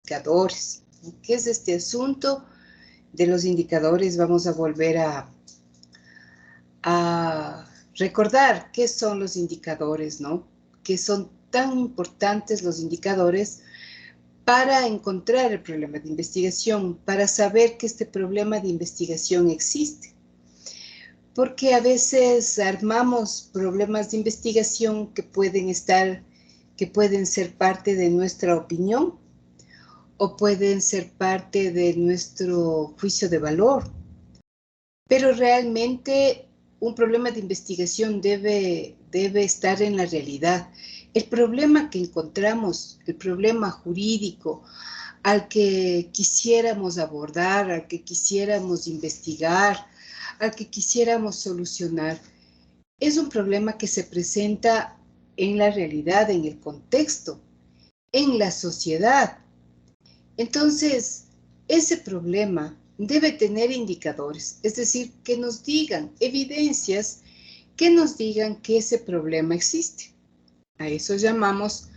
indicadores. ¿Qué es este asunto de los indicadores? Vamos a volver a recordar qué son los indicadores, ¿no? Que son tan importantes los indicadores para encontrar el problema de investigación, para saber que este problema de investigación existe. Porque a veces armamos problemas de investigación que pueden ser parte de nuestra opinión o pueden ser parte de nuestro juicio de valor. Pero realmente un problema de investigación debe estar en la realidad. El problema que encontramos, el problema jurídico al que quisiéramos abordar, al que quisiéramos investigar, al que quisiéramos solucionar, es un problema que se presenta en la realidad, en el contexto, en la sociedad. Entonces, ese problema debe tener indicadores, es decir, que nos digan evidencias que nos digan que ese problema existe. A eso llamamos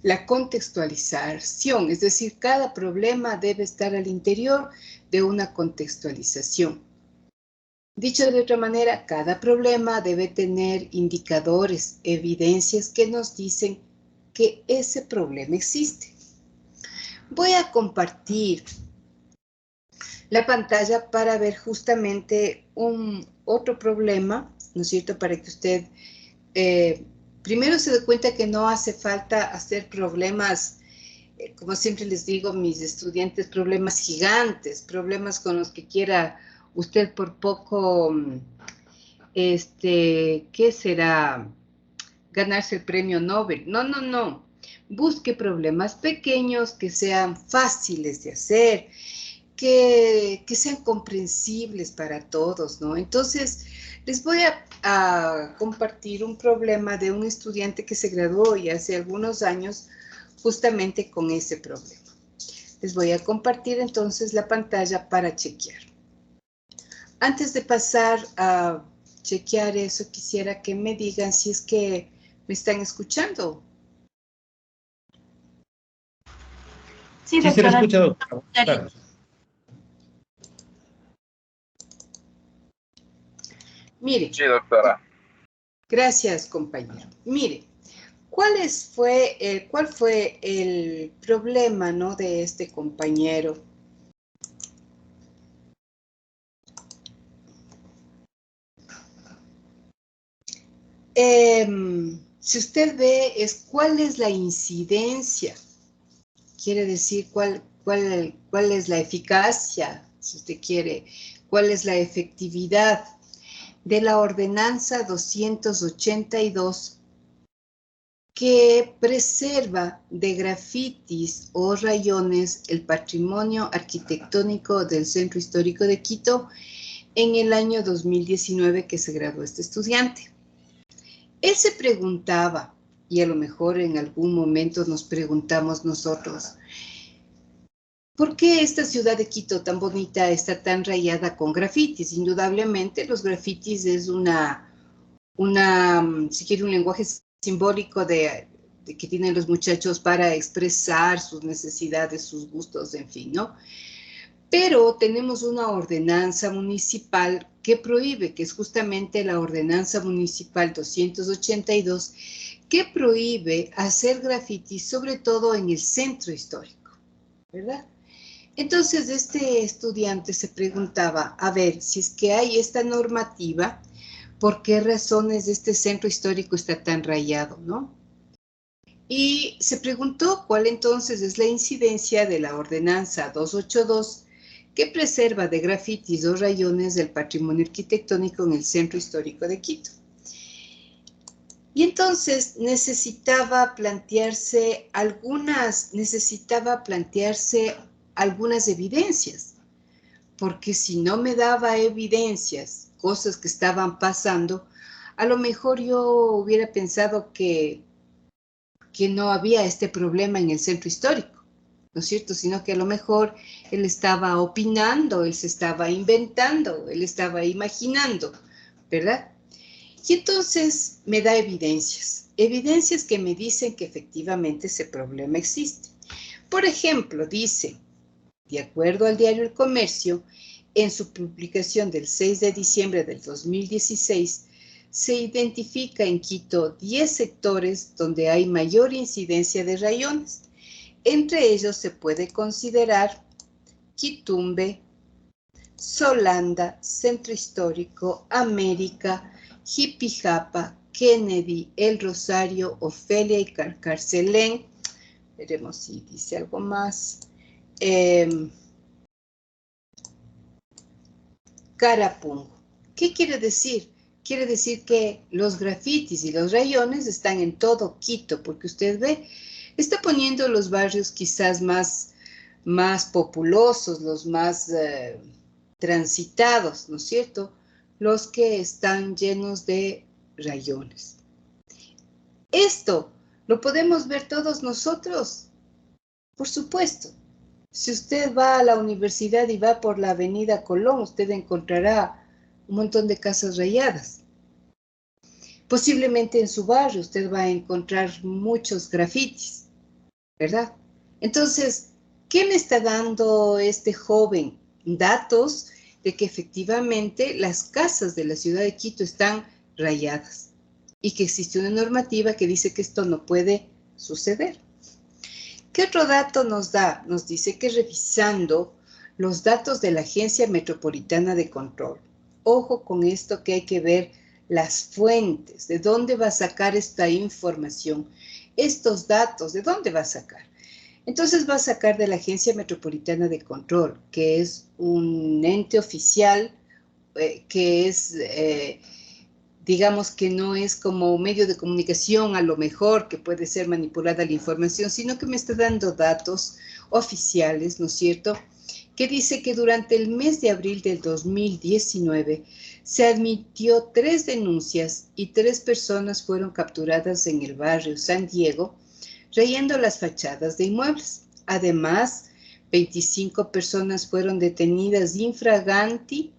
la contextualización, es decir, cada problema debe estar al interior de una contextualización. Dicho de otra manera, cada problema debe tener indicadores, evidencias que nos dicen que ese problema existe. Voy a compartir la pantalla para ver justamente otro problema, ¿no es cierto? Para que usted primero se dé cuenta que no hace falta hacer problemas, como siempre les digo a mis estudiantes, problemas gigantes, problemas con los que quiera usted por poco, ¿qué será? Ganarse el premio Nobel. No, no, no. Busque problemas pequeños que sean fáciles de hacer, que sean comprensibles para todos, ¿no? Entonces, les voy a compartir un problema de un estudiante que se graduó ya hace algunos años justamente con ese problema. Les voy a compartir entonces la pantalla para chequear. Antes de pasar a chequear eso, quisiera que me digan si es que me están escuchando. Sí, doctora. Sí, se le escucha, doctora. Claro. Mire. Sí, doctora. Gracias, compañero. Mire, ¿cuál fue el problema, ¿no?, de este compañero? Si usted ve, cuál es la incidencia, quiere decir cuál es la eficacia, si usted quiere, cuál es la efectividad de la ordenanza 282 que preserva de grafitis o rayones el patrimonio arquitectónico del Centro Histórico de Quito en el año 2019 que se graduó este estudiante. Él se preguntaba, y a lo mejor en algún momento nos preguntamos nosotros, ¿por qué esta ciudad de Quito tan bonita está tan rayada con grafitis? Indudablemente los grafitis es si quiere, un lenguaje simbólico de que tienen los muchachos para expresar sus necesidades, sus gustos, en fin, ¿no? Pero tenemos una ordenanza municipal que prohíbe, que es justamente la ordenanza municipal 282, que prohíbe hacer grafitis, sobre todo en el centro histórico, ¿verdad? Entonces, este estudiante se preguntaba, a ver, si es que hay esta normativa, ¿por qué razones este centro histórico está tan rayado, no? Y se preguntó cuál entonces es la incidencia de la ordenanza 282 que preserva de grafitis o rayones del patrimonio arquitectónico en el centro histórico de Quito. Y entonces necesitaba plantearse algunas evidencias, porque si no me daba evidencias, cosas que estaban pasando, a lo mejor yo hubiera pensado que no había este problema en el centro histórico, ¿no es cierto? Sino que a lo mejor él estaba opinando, él se estaba inventando, él estaba imaginando, ¿verdad? Y entonces me da evidencias que me dicen que efectivamente ese problema existe. Por ejemplo, dice, de acuerdo al diario El Comercio, en su publicación del 6 de diciembre del 2016, se identifica en Quito 10 sectores donde hay mayor incidencia de rayones. Entre ellos se puede considerar Quitumbe, Solanda, Centro Histórico, América, Jipijapa, Kennedy, El Rosario, Ofelia y Carcelén. Veremos si dice algo más. Carapungo. ¿Qué quiere decir? Quiere decir que los grafitis y los rayones están en todo Quito, porque usted ve, está poniendo los barrios quizás más populosos, los más transitados, ¿no es cierto? Los que están llenos de rayones. Esto lo podemos ver todos nosotros, por supuesto. Si usted va a la universidad y va por la avenida Colón, usted encontrará un montón de casas rayadas. Posiblemente en su barrio usted va a encontrar muchos grafitis, ¿verdad? Entonces, ¿qué me está dando este joven? Datos de que efectivamente las casas de la ciudad de Quito están rayadas y que existe una normativa que dice que esto no puede suceder. ¿Qué otro dato nos da? Nos dice que revisando los datos de la Agencia Metropolitana de Control, ojo con esto que hay que ver las fuentes, de dónde va a sacar esta información, estos datos, ¿de dónde va a sacar? Entonces va a sacar de la Agencia Metropolitana de Control, que es un ente oficial que es, digamos que no es como medio de comunicación a lo mejor que puede ser manipulada la información, sino que me está dando datos oficiales, ¿no es cierto?, que dice que durante el mes de abril del 2019 se admitió 3 denuncias y 3 personas fueron capturadas en el barrio San Diego, rayando las fachadas de inmuebles. Además, 25 personas fueron detenidas infraganti,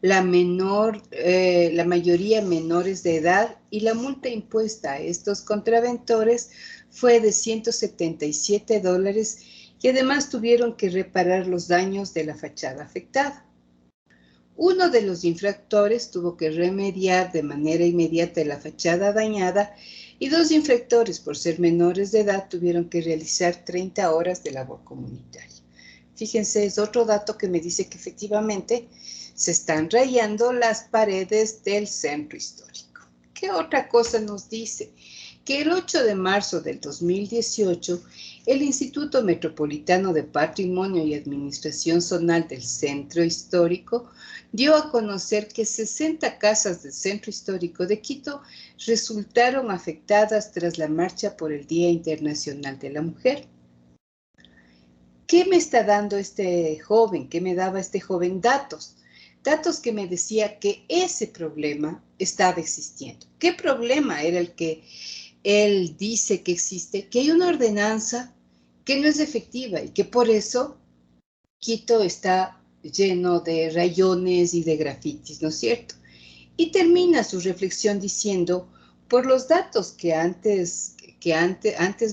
la mayoría menores de edad, y la multa impuesta a estos contraventores fue de $177 y además tuvieron que reparar los daños de la fachada afectada. Uno de los infractores tuvo que remediar de manera inmediata la fachada dañada y 2 infractores, por ser menores de edad, tuvieron que realizar 30 horas de labor comunitaria. Fíjense, es otro dato que me dice que efectivamente se están rayando las paredes del centro histórico. ¿Qué otra cosa nos dice? Que el 8 de marzo del 2018, el Instituto Metropolitano de Patrimonio y Administración Zonal del Centro Histórico dio a conocer que 60 casas del Centro Histórico de Quito resultaron afectadas tras la marcha por el Día Internacional de la Mujer. ¿Qué me está dando este joven? ¿Qué me daba este joven? Datos que me decía que ese problema estaba existiendo. ¿Qué problema era el que él dice que existe? Que hay una ordenanza que no es efectiva y que por eso Quito está lleno de rayones y de grafitis, ¿no es cierto? Y termina su reflexión diciendo, por los datos que antes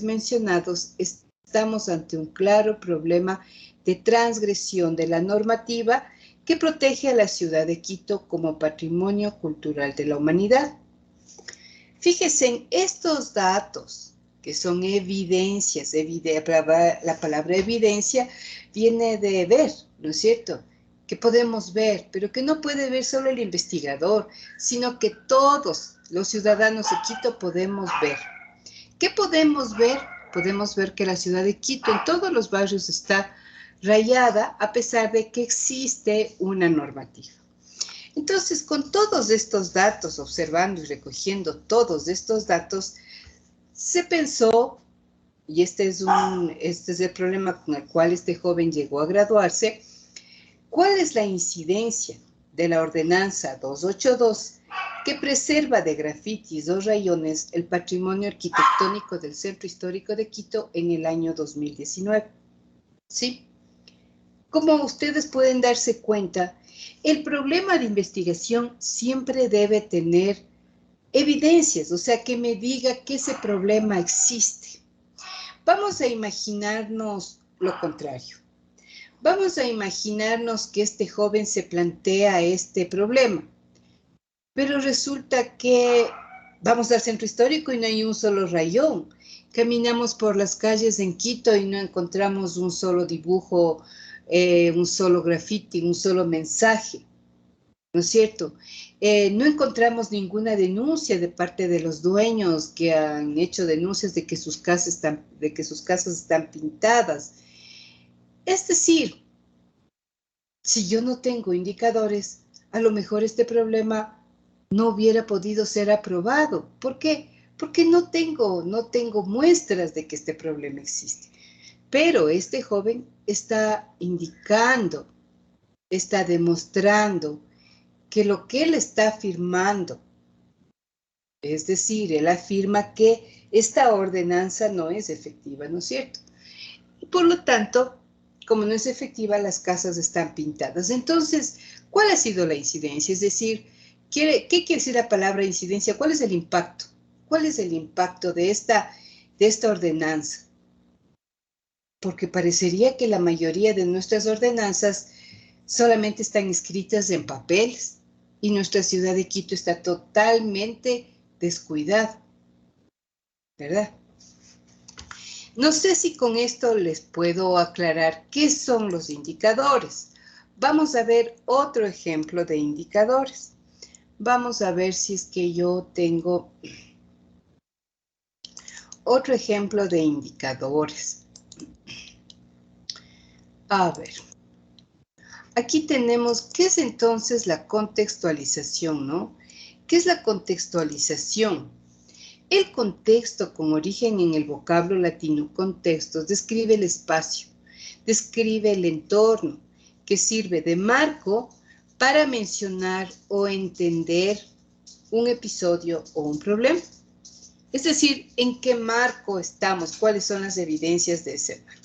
mencionados, estamos ante un claro problema de transgresión de la normativa que protege a la ciudad de Quito como patrimonio cultural de la humanidad. Fíjense en estos datos, que son evidencias, la palabra evidencia viene de ver, ¿no es cierto?, que podemos ver, pero que no puede ver solo el investigador, sino que todos los ciudadanos de Quito podemos ver. ¿Qué podemos ver? Podemos ver que la ciudad de Quito en todos los barrios está rayada a pesar de que existe una normativa. Entonces, con todos estos datos, observando y recogiendo todos estos datos, se pensó, y este es el problema con el cual este joven llegó a graduarse, ¿cuál es la incidencia de la ordenanza 282 que preserva de grafitis o rayones el patrimonio arquitectónico del Centro Histórico de Quito en el año 2019? ¿Sí? Como ustedes pueden darse cuenta, el problema de investigación siempre debe tener evidencias, o sea, que me diga que ese problema existe. Vamos a imaginarnos lo contrario. Vamos a imaginarnos que este joven se plantea este problema, pero resulta que vamos al centro histórico y no hay un solo rayón. Caminamos por las calles en Quito y no encontramos un solo dibujo, un solo grafiti, un solo mensaje, ¿no es cierto? No encontramos ninguna denuncia de parte de los dueños que han hecho denuncias de que sus casas están pintadas. Es decir, si yo no tengo indicadores, a lo mejor este problema no hubiera podido ser aprobado. ¿Por qué? Porque no tengo muestras de que este problema existe. Pero este joven está indicando, está demostrando que lo que él está afirmando, es decir, él afirma que esta ordenanza no es efectiva, ¿no es cierto? Y por lo tanto, como no es efectiva, las casas están pintadas. Entonces, ¿cuál ha sido la incidencia? Es decir, ¿qué quiere decir la palabra incidencia? ¿Cuál es el impacto? ¿Cuál es el impacto de esta ordenanza? Porque parecería que la mayoría de nuestras ordenanzas solamente están escritas en papeles y nuestra ciudad de Quito está totalmente descuidada, ¿verdad? No sé si con esto les puedo aclarar qué son los indicadores. Vamos a ver otro ejemplo de indicadores. Vamos a ver si es que yo tengo otro ejemplo de indicadores. A ver. Aquí tenemos, ¿qué es entonces la contextualización, no? ¿Qué es la contextualización? El contexto, con origen en el vocablo latino contextos, describe el espacio, describe el entorno, que sirve de marco para mencionar o entender un episodio o un problema. Es decir, ¿en qué marco estamos? ¿Cuáles son las evidencias de ese marco?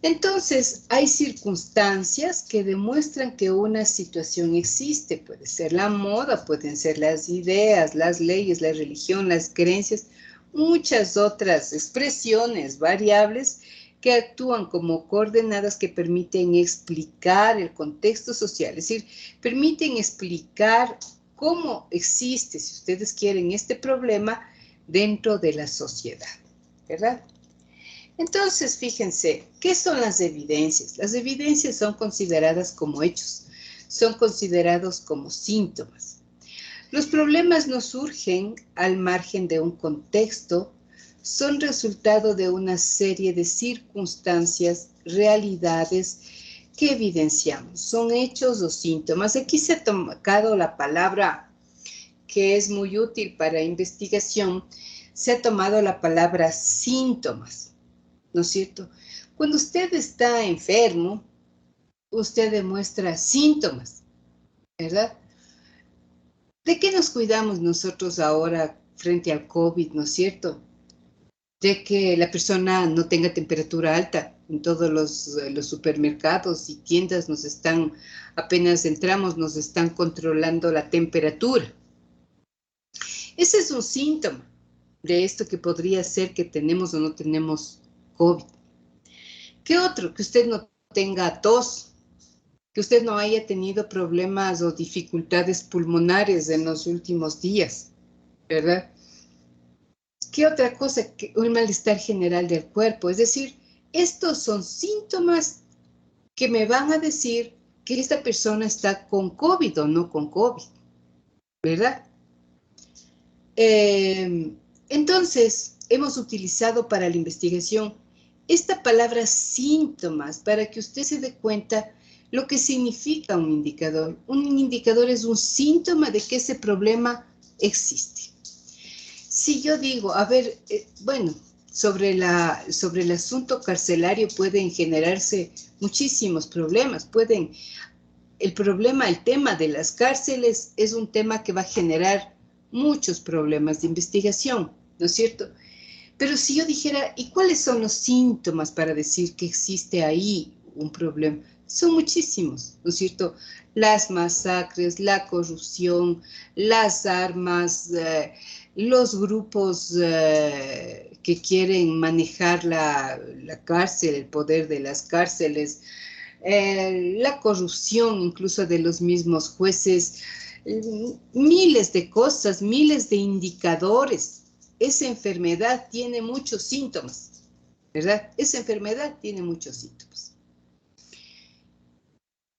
Entonces, hay circunstancias que demuestran que una situación existe. Puede ser la moda, pueden ser las ideas, las leyes, la religión, las creencias, muchas otras expresiones, variables que actúan como coordenadas que permiten explicar el contexto social, es decir, permiten explicar cómo existe, si ustedes quieren, este problema dentro de la sociedad, ¿verdad? Entonces, fíjense, ¿qué son las evidencias? Las evidencias son consideradas como hechos, son considerados como síntomas. Los problemas no surgen al margen de un contexto, son resultado de una serie de circunstancias, realidades que evidenciamos. Son hechos o síntomas. Aquí se ha tomado la palabra que es muy útil para investigación, se ha tomado la palabra síntomas. ¿No es cierto? Cuando usted está enfermo, usted demuestra síntomas, ¿verdad? ¿De qué nos cuidamos nosotros ahora frente al COVID, ¿no es cierto? De que la persona no tenga temperatura alta. En todos los supermercados y tiendas apenas entramos, nos están controlando la temperatura. Ese es un síntoma de esto que podría ser que tenemos o no tenemos COVID. ¿Qué otro? Que usted no tenga tos, que usted no haya tenido problemas o dificultades pulmonares en los últimos días, ¿verdad? ¿Qué otra cosa? Un malestar general del cuerpo. Es decir, estos son síntomas que me van a decir que esta persona está con COVID o no con COVID, ¿verdad? Entonces, hemos utilizado para la investigación esta palabra síntomas para que usted se dé cuenta lo que significa un indicador. Un indicador es un síntoma de que ese problema existe. Si yo digo, a ver, bueno, sobre el asunto carcelario pueden generarse muchísimos problemas. El tema de las cárceles es un tema que va a generar muchos problemas de investigación, ¿no es cierto? Pero si yo dijera, ¿y cuáles son los síntomas para decir que existe ahí un problema? Son muchísimos, ¿no es cierto? Las masacres, la corrupción, las armas, los grupos que quieren manejar la cárcel, el poder de las cárceles, la corrupción incluso de los mismos jueces, miles de cosas, miles de indicadores. Esa enfermedad tiene muchos síntomas, ¿verdad? Esa enfermedad tiene muchos síntomas.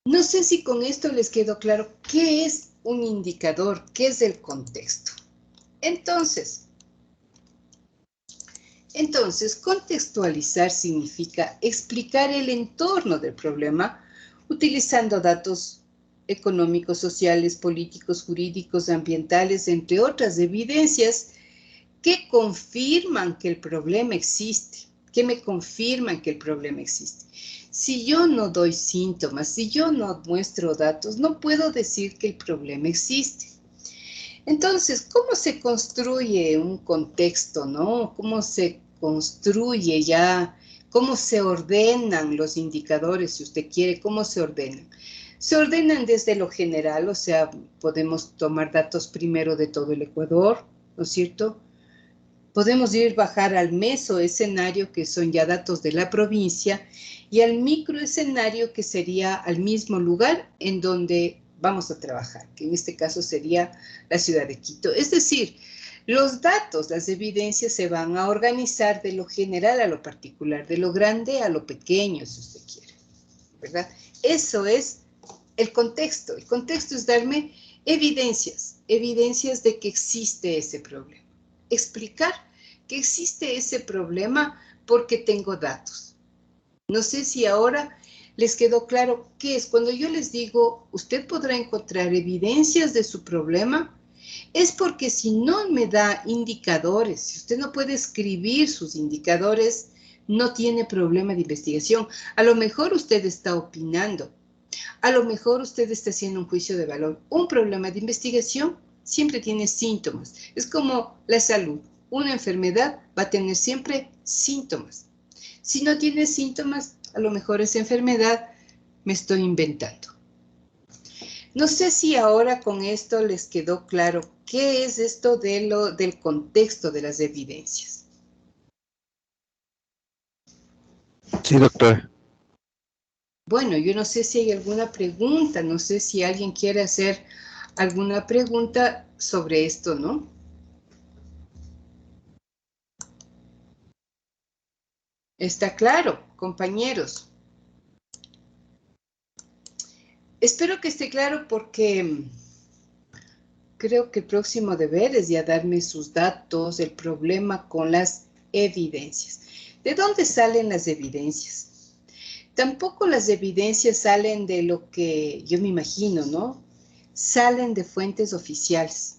No sé si con esto les quedó claro qué es un indicador, qué es el contexto. Entonces, contextualizar significa explicar el entorno del problema utilizando datos económicos, sociales, políticos, jurídicos, ambientales, entre otras evidencias que confirman que el problema existe, que me confirman que el problema existe. Si yo no doy síntomas, si yo no muestro datos, no puedo decir que el problema existe. Entonces, ¿cómo se construye un contexto, no? ¿Cómo se construye ya? ¿Cómo se ordenan los indicadores, si usted quiere? ¿Cómo se ordenan? Se ordenan desde lo general, o sea, podemos tomar datos primero de todo el Ecuador, ¿no es cierto? Podemos bajar al mesoescenario, que son ya datos de la provincia, y al microescenario, que sería al mismo lugar en donde vamos a trabajar, que en este caso sería la ciudad de Quito. Es decir, los datos, las evidencias se van a organizar de lo general a lo particular, de lo grande a lo pequeño, si usted quiere, ¿verdad? Eso es el contexto. El contexto es darme evidencias de que existe ese problema. Explicar que existe ese problema porque tengo datos. No sé si ahora les quedó claro qué es. Cuando yo les digo, usted podrá encontrar evidencias de su problema, es porque si no me da indicadores, si usted no puede escribir sus indicadores, no tiene problema de investigación. A lo mejor usted está opinando, a lo mejor usted está haciendo un juicio de valor. Un problema de investigación siempre tiene síntomas. Es como la salud. Una enfermedad va a tener siempre síntomas. Si no tiene síntomas, a lo mejor esa enfermedad me estoy inventando. No sé si ahora con esto les quedó claro qué es esto del contexto de las evidencias. Sí, doctora. Bueno, yo no sé si hay alguna pregunta, no sé si alguien quiere hacer alguna pregunta sobre esto, ¿no? ¿Está claro, compañeros? Espero que esté claro porque creo que el próximo deber es ya darme sus datos, el problema con las evidencias. ¿De dónde salen las evidencias? Tampoco las evidencias salen de lo que yo me imagino, ¿no? Salen de fuentes oficiales.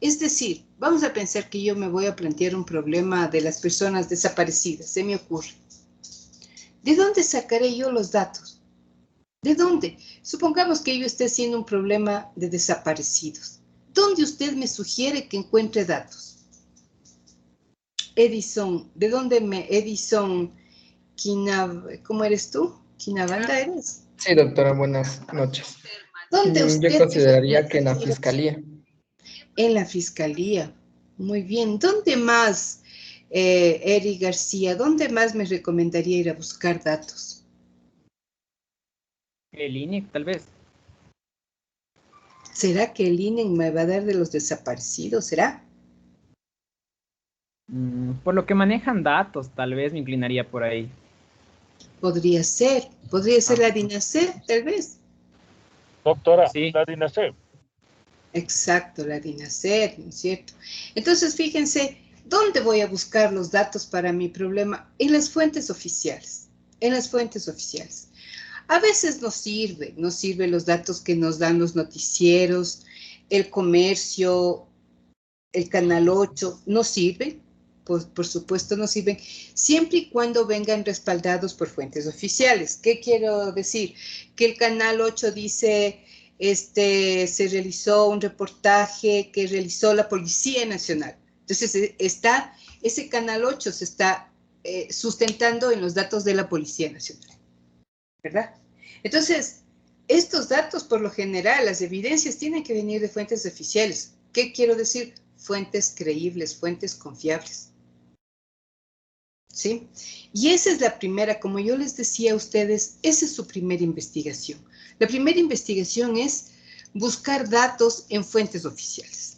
Es decir, vamos a pensar que yo me voy a plantear un problema de las personas desaparecidas, se me ocurre. ¿De dónde sacaré yo los datos? ¿De dónde? Supongamos que yo esté haciendo un problema de desaparecidos. ¿Dónde usted me sugiere que encuentre datos? Edison, ¿de dónde Edison ¿cómo eres tú? ¿Quinabanda eres? Sí, doctora, buenas noches. ¿Dónde Yo usted me consideraría que en la fiscalía. En la fiscalía. Muy bien. ¿Dónde más, Eri García, dónde más me recomendaría ir a buscar datos? El INEC, tal vez. ¿Será que el INE me va a dar de los desaparecidos? ¿Será? Por lo que manejan datos, tal vez me inclinaría por ahí. Podría ser la DINASER, tal vez. Doctora, Sí. la DINASEP. Exacto, la DINASER, ¿no es cierto? Entonces, fíjense, ¿dónde voy a buscar los datos para mi problema? En las fuentes oficiales, en las fuentes oficiales. A veces nos sirven los datos que nos dan los noticieros, el comercio, el Canal 8, nos sirven, por supuesto nos sirven, siempre y cuando vengan respaldados por fuentes oficiales. ¿Qué quiero decir? Que el Canal 8 dice, se realizó un reportaje que realizó la Policía Nacional. Entonces, ese Canal 8 se está sustentando en los datos de la Policía Nacional, ¿verdad? Entonces, estos datos, por lo general, las evidencias tienen que venir de fuentes oficiales. ¿Qué quiero decir? Fuentes creíbles, fuentes confiables. ¿sí? Y esa es la primera, como yo les decía a ustedes, esa es su primera investigación. La primera investigación es buscar datos en fuentes oficiales.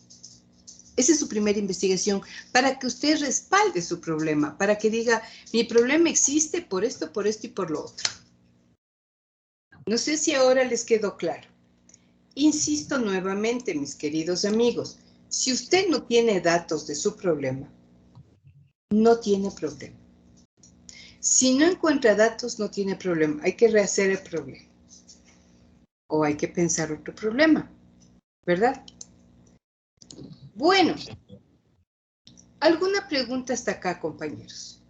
Esa es su primera investigación, para que usted respalde su problema, para que diga, mi problema existe por esto y por lo otro. No sé si ahora les quedó claro. Insisto nuevamente, mis queridos amigos, si usted no tiene datos de su problema, no tiene problema. Si no encuentra datos, no tiene problema. Hay que rehacer el problema. O hay que pensar otro problema, ¿verdad? Bueno, ¿alguna pregunta hasta acá, compañeros?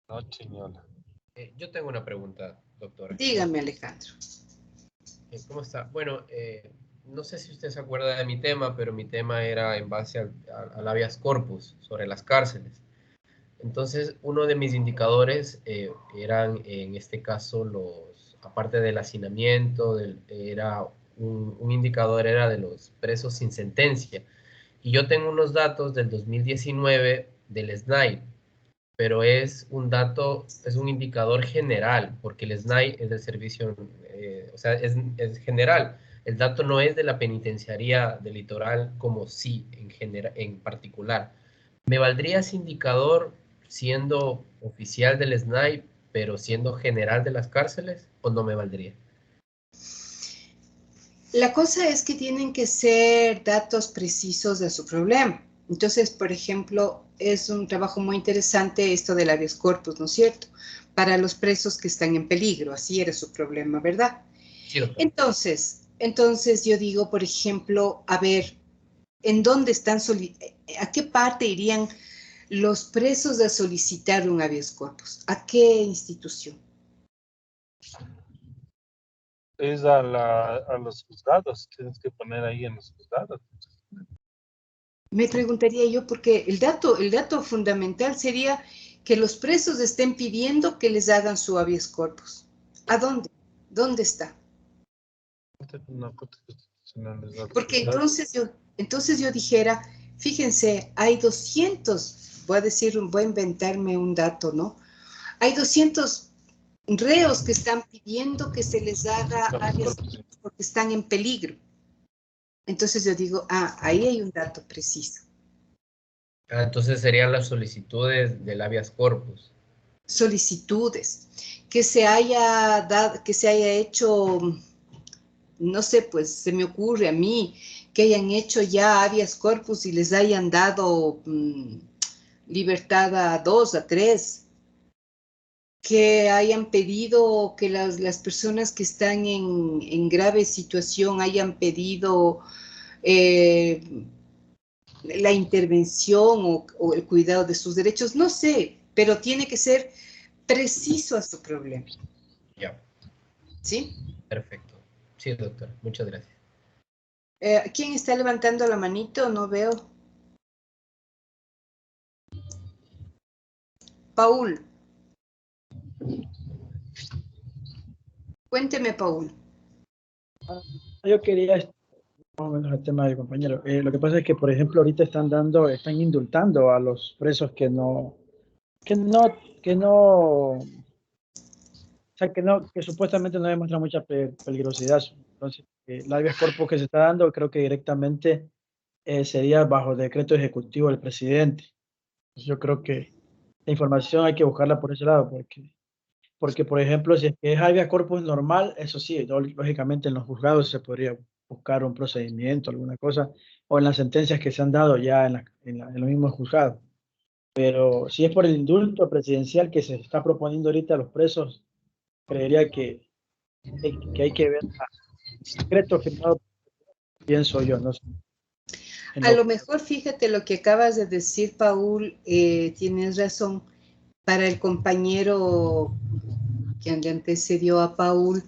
No, señora. Yo tengo una pregunta, doctora. Dígame, Alejandro. ¿Cómo está? Bueno, no sé si usted se acuerda de mi tema, pero mi tema era en base al habeas corpus, sobre las cárceles. Entonces, uno de mis indicadores eran, en este caso, aparte del hacinamiento, un indicador era de los presos sin sentencia. Y yo tengo unos datos del 2019 del SNAI, pero es un indicador general, porque el SNAI es del servicio, o sea, es general. El dato no es de la penitenciaría del litoral como sí, en particular. ¿Me valdría ese indicador siendo oficial del SNAI, pero siendo general de las cárceles, o no me valdría? La cosa es que tienen que ser datos precisos de su problema. Entonces, por ejemplo, es un trabajo muy interesante esto del habeas corpus, ¿no es cierto? Para los presos que están en peligro, así era su problema, ¿verdad? Sí, doctor. Entonces yo digo, por ejemplo, a ver, ¿en dónde están, a qué parte irían los presos a solicitar un habeas corpus? ¿A qué institución? Es a los juzgados, tienes que poner ahí en los juzgados. Me preguntaría yo, porque el dato fundamental sería que los presos estén pidiendo que les hagan su habeas corpus. ¿A dónde? ¿Dónde está? Una Corte Constitucional les va a Porque preguntar. entonces yo dijera, fíjense, hay 200, voy a inventarme un dato, ¿no? Hay 200 reos que están pidiendo que se les haga habeas corpus porque están en peligro. Entonces yo digo, ahí hay un dato preciso. Entonces serían las solicitudes del habeas corpus. Solicitudes, que se haya dado, que se haya hecho, no sé, pues se me ocurre a mí, que hayan hecho ya habeas corpus y les hayan dado libertad a 2, a 3, que hayan pedido que las personas que están en grave situación hayan pedido eh, la intervención o el cuidado de sus derechos, no sé, pero tiene que ser preciso a su problema. Ya, ¿Sí? perfecto. Sí, doctor. Muchas gracias. ¿Quién está levantando la manito? No veo. Paul. Cuénteme, Paul. Yo quería, más o menos el tema del compañero. Lo que pasa es que, por ejemplo, ahorita están indultando a los presos que no, que no, o sea, que supuestamente no demuestran mucha peligrosidad. Entonces, el habeas corpus que se está dando, creo que directamente sería bajo decreto ejecutivo del presidente. Entonces, yo creo que la información hay que buscarla por ese lado, porque por ejemplo, si es habeas corpus normal, eso sí, lógicamente en los juzgados se podría buscar un procedimiento, alguna cosa, o en las sentencias que se han dado ya en los mismos juzgados. Pero si es por el indulto presidencial que se está proponiendo ahorita a los presos, creería que hay que ver el decreto firmado, pienso yo, no sé. A lo mejor, fíjate lo que acabas de decir, Paul, tienes razón. Para el compañero que le antecedió a Paul,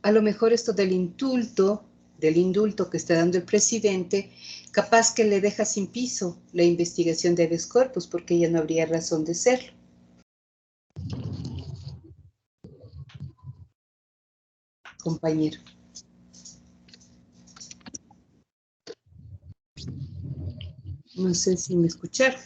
a lo mejor esto del indulto que está dando el presidente, capaz que le deja sin piso la investigación de habeas corpus, porque ya no habría razón de serlo. Compañero. No sé si me escucharon.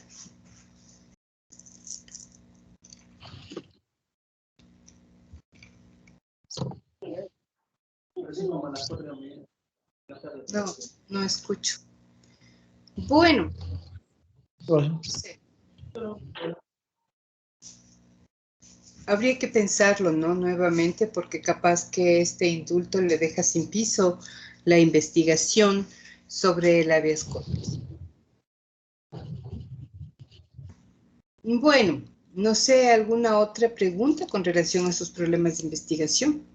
No, no escucho. Bueno, no sé. Habría que pensarlo, ¿no? Nuevamente, porque capaz que este indulto le deja sin piso la investigación sobre el habeas corpus. Bueno, no sé, ¿alguna otra pregunta con relación a sus problemas de investigación?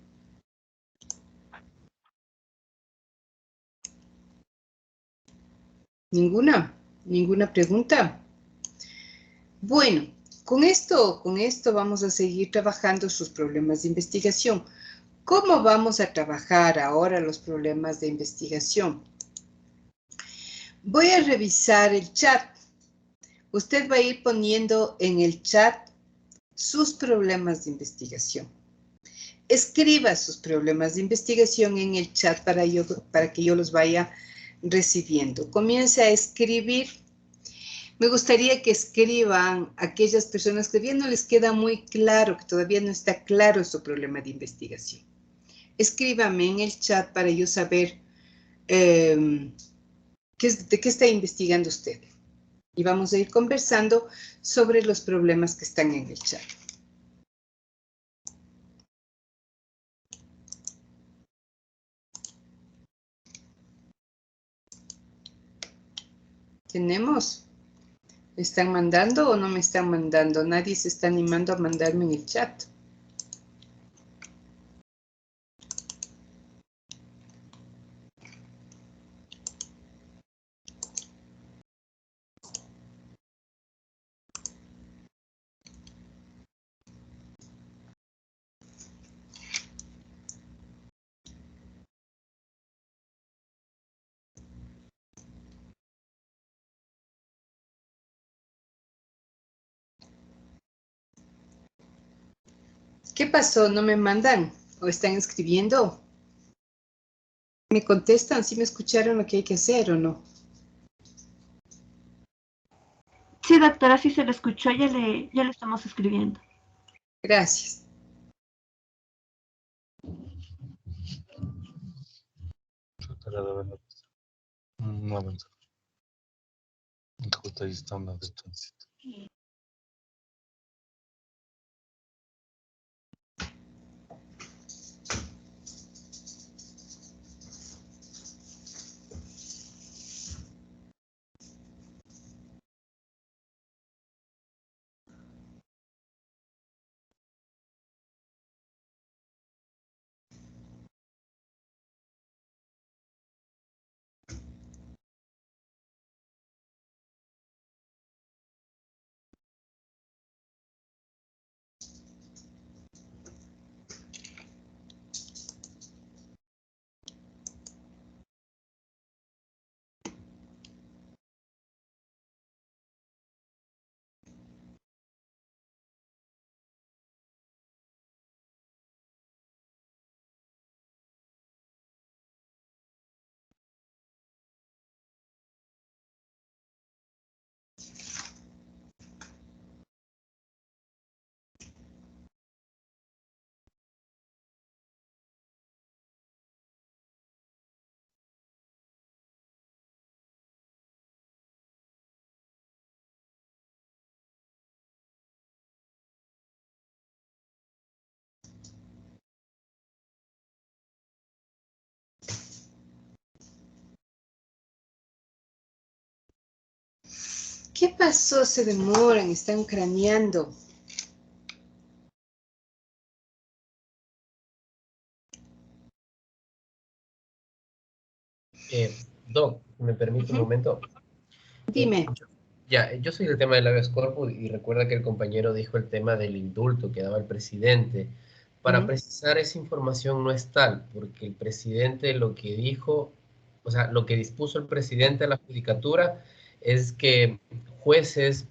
¿Ninguna pregunta? Bueno, con esto vamos a seguir trabajando sus problemas de investigación. ¿Cómo vamos a trabajar ahora los problemas de investigación? Voy a revisar el chat. Usted va a ir poniendo en el chat sus problemas de investigación. Escriba sus problemas de investigación en el chat para que yo los vaya recibiendo. Comience a escribir. Me gustaría que escriban aquellas personas que todavía no les queda muy claro, que todavía no está claro su problema de investigación. Escríbame en el chat para yo saber de qué está investigando usted. Y vamos a ir conversando sobre los problemas que están en el chat. ¿Tenemos? ¿Me están mandando o no me están mandando? Nadie se está animando a mandarme en el chat. ¿Qué pasó? ¿No me mandan? ¿O están escribiendo? ¿Me contestan si me escucharon lo que hay que hacer o no? Sí, doctora, sí se le escuchó, ya le estamos escribiendo. Gracias. No avanza. Justo ahí está una distancia. ¿Qué pasó? Se demoran, están craneando. Doc, ¿me permite un momento? Dime. Yo soy del tema del habeas corpus y recuerda que el compañero dijo el tema del indulto que daba el presidente. Para precisar, esa información no es tal, porque el presidente lo que dijo, o sea, lo que dispuso el presidente a la judicatura es que jueces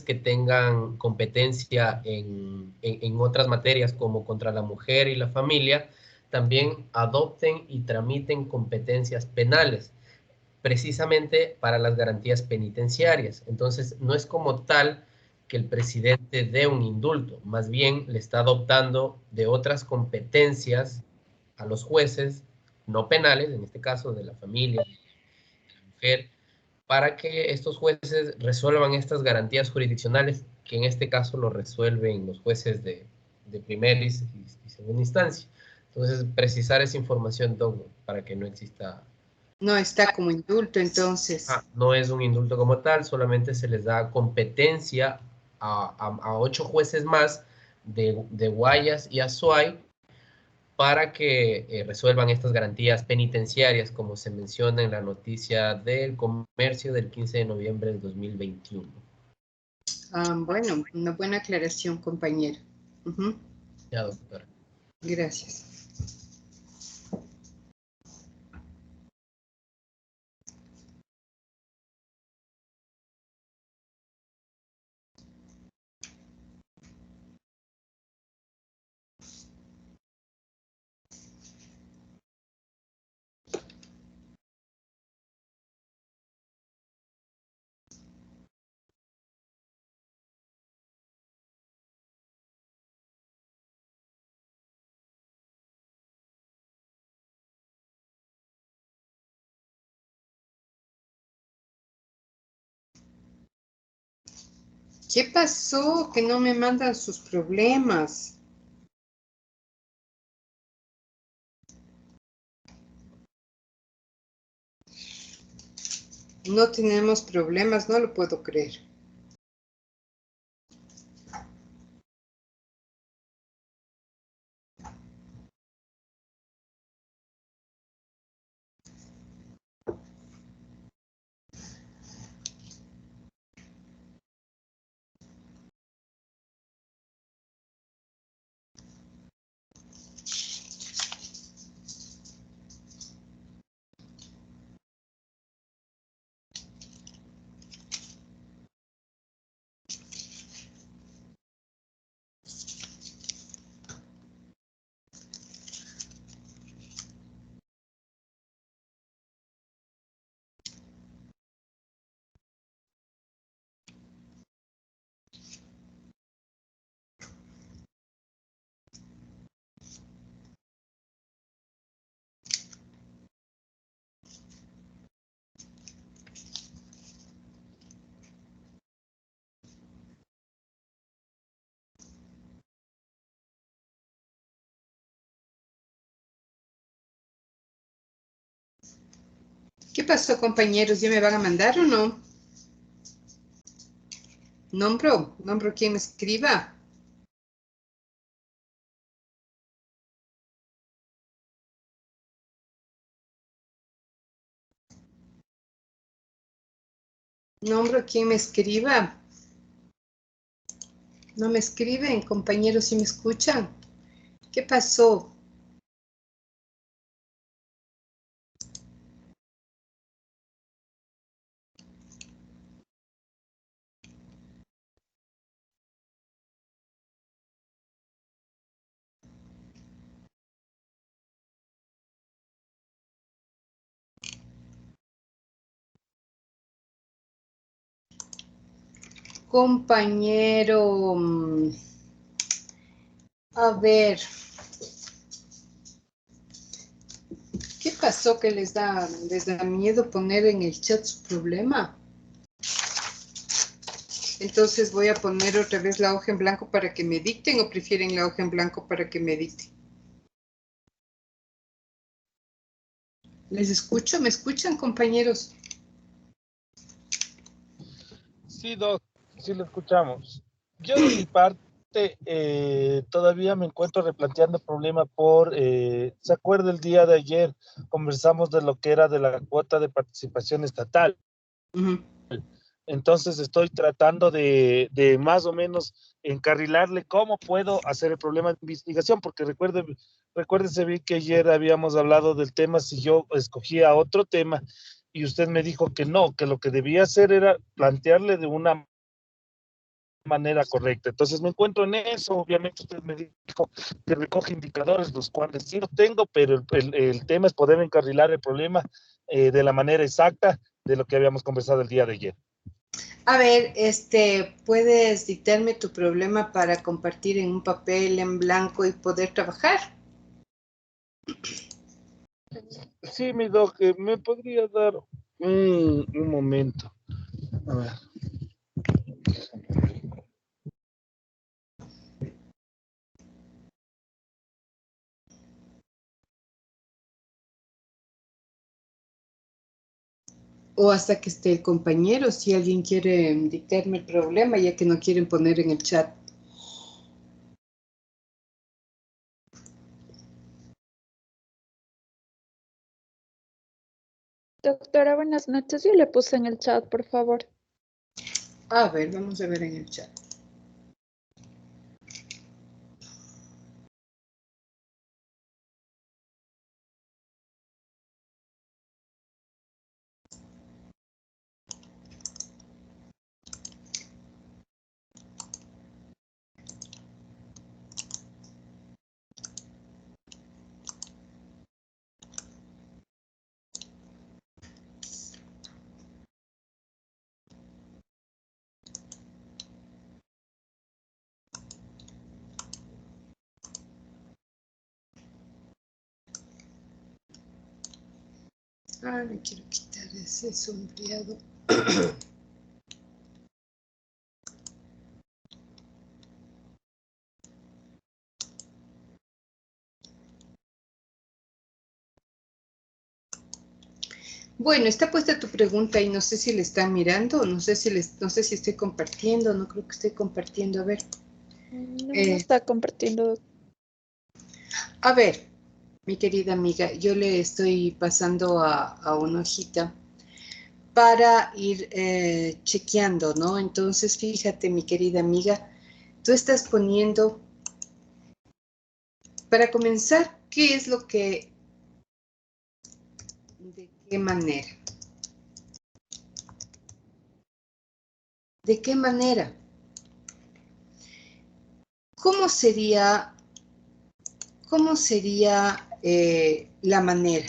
que tengan competencia en otras materias como contra la mujer y la familia, también adopten y tramiten competencias penales, precisamente para las garantías penitenciarias. Entonces, no es como tal que el presidente dé un indulto, más bien le está adoptando de otras competencias a los jueces no penales, en este caso de la familia, de la mujer, para que estos jueces resuelvan estas garantías jurisdiccionales, que en este caso lo resuelven los jueces de primera y segunda instancia. Entonces, precisar esa información, Doug, para que no exista... No está como indulto, entonces. No es un indulto como tal, solamente se les da competencia a 8 jueces más de Guayas y Azuay para que resuelvan estas garantías penitenciarias, como se menciona en la noticia del comercio del 15 de noviembre del 2021. Bueno, una buena aclaración, compañero. Ya, doctora. Gracias. ¿Qué pasó? Que no me mandan sus problemas. No tenemos problemas, no lo puedo creer. ¿Qué pasó, compañeros? ¿Ya me van a mandar o no? ¿Nombro quien me escriba? ¿Nombro quien me escriba? ¿No me escriben, compañeros, si me escuchan? ¿Qué pasó? Compañero, a ver, ¿qué pasó que les da miedo poner en el chat su problema? Entonces voy a poner otra vez la hoja en blanco para que me dicten, o prefieren la hoja en blanco para que me dicten. ¿Les escucho? ¿Me escuchan, compañeros? Sí, Doc, sí lo escuchamos. Yo de mi parte todavía me encuentro replanteando el problema ¿se acuerda el día de ayer? Conversamos de lo que era de la cuota de participación estatal. Entonces estoy tratando de más o menos encarrilarle cómo puedo hacer el problema de investigación, porque recuérdese bien que ayer habíamos hablado del tema si yo escogía otro tema y usted me dijo que no, que lo que debía hacer era plantearle de una manera correcta. Entonces me encuentro en eso. Obviamente usted me dijo que recoge indicadores, los cuales sí lo tengo, pero el tema es poder encarrilar el problema de la manera exacta de lo que habíamos conversado el día de ayer. A ver, ¿puedes dictarme tu problema para compartir en un papel en blanco y poder trabajar? Sí, mi doc, ¿me podría dar un momento? A ver. O hasta que esté el compañero, si alguien quiere dictarme el problema, ya que no quieren poner en el chat. Doctora, buenas noches. Yo le puse en el chat, por favor. A ver, vamos a ver en el chat. Ah, le quiero quitar ese sombreado. Bueno, está puesta tu pregunta y no sé si le están mirando, no sé si estoy compartiendo, no creo que esté compartiendo. A ver. No está compartiendo. A ver, mi querida amiga, yo le estoy pasando a una hojita para ir chequeando, ¿no? Entonces, fíjate, mi querida amiga, tú estás poniendo, para comenzar, ¿qué es lo que, de qué manera? ¿De qué manera? ¿Cómo sería la manera?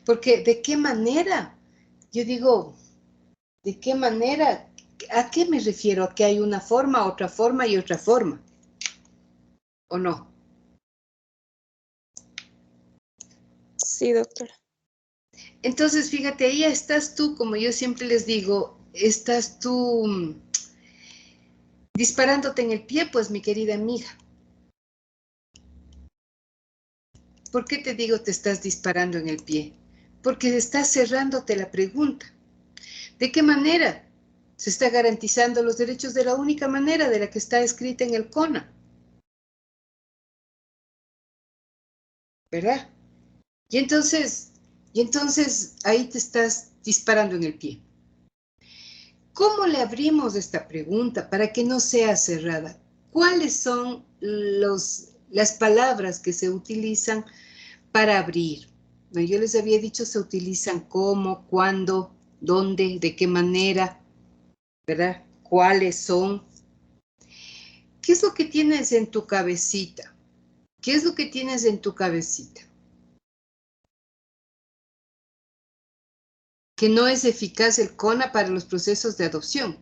Porque ¿de qué manera? Yo digo, ¿de qué manera? ¿A qué me refiero? ¿A que hay una forma, otra forma y otra forma? ¿O no? Sí, doctora. Entonces, fíjate, ahí estás tú, como yo siempre les digo, estás tú disparándote en el pie, pues, mi querida amiga. ¿Por qué te digo te estás disparando en el pie? Porque estás cerrándote la pregunta. ¿De qué manera se está garantizando los derechos de la única manera de la que está escrita en el CONA? ¿Verdad? Y entonces ahí te estás disparando en el pie. ¿Cómo le abrimos esta pregunta para que no sea cerrada? ¿Cuáles son las palabras que se utilizan para abrir? No, yo les había dicho, se utilizan cómo, cuándo, dónde, de qué manera, ¿verdad? ¿Cuáles son? ¿Qué es lo que tienes en tu cabecita? ¿Qué es lo que tienes en tu cabecita? Que no es eficaz el CONA para los procesos de adopción.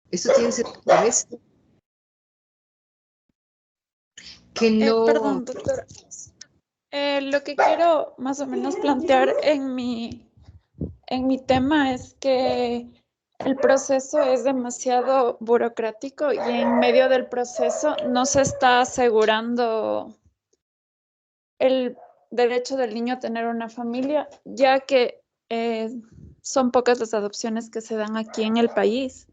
¿Eso tienes en tu cabeza? Que no... Perdón, doctora. Lo que quiero más o menos plantear en mi tema es que el proceso es demasiado burocrático y en medio del proceso no se está asegurando el derecho del niño a tener una familia, ya que son pocas las adopciones que se dan aquí en el país.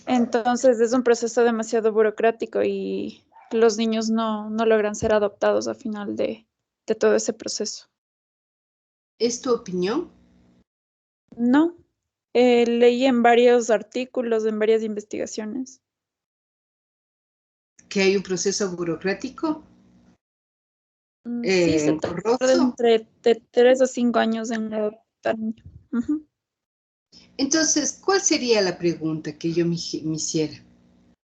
Entonces es un proceso demasiado burocrático y los niños no logran ser adoptados al final de todo ese proceso. ¿Es tu opinión? No, leí en varios artículos, en varias investigaciones. ¿Que hay un proceso burocrático? Sí, se tarda ¿Engorroso? entre de 3 a 5 años en adoptar un niño. Ujú. Entonces, ¿cuál sería la pregunta que yo me hiciera?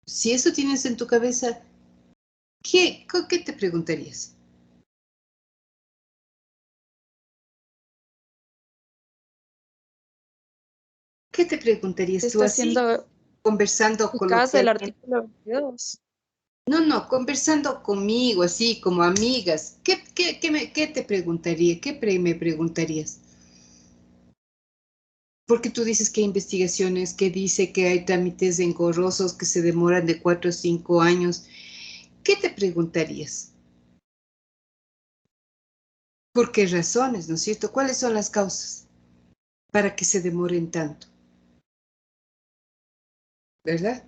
Si eso tienes en tu cabeza, ¿qué te preguntarías? ¿Qué te Se preguntarías tú está así? haciendo conversando Lucas, el coloquialmente. artículo 22. No, conversando conmigo, así como amigas. ¿Qué te preguntaría? Me preguntarías? Porque tú dices que hay investigaciones que dice que hay trámites engorrosos que se demoran de 4 a 5 años. ¿Qué te preguntarías? ¿Por qué razones, no es cierto? ¿Cuáles son las causas para que se demoren tanto? ¿Verdad?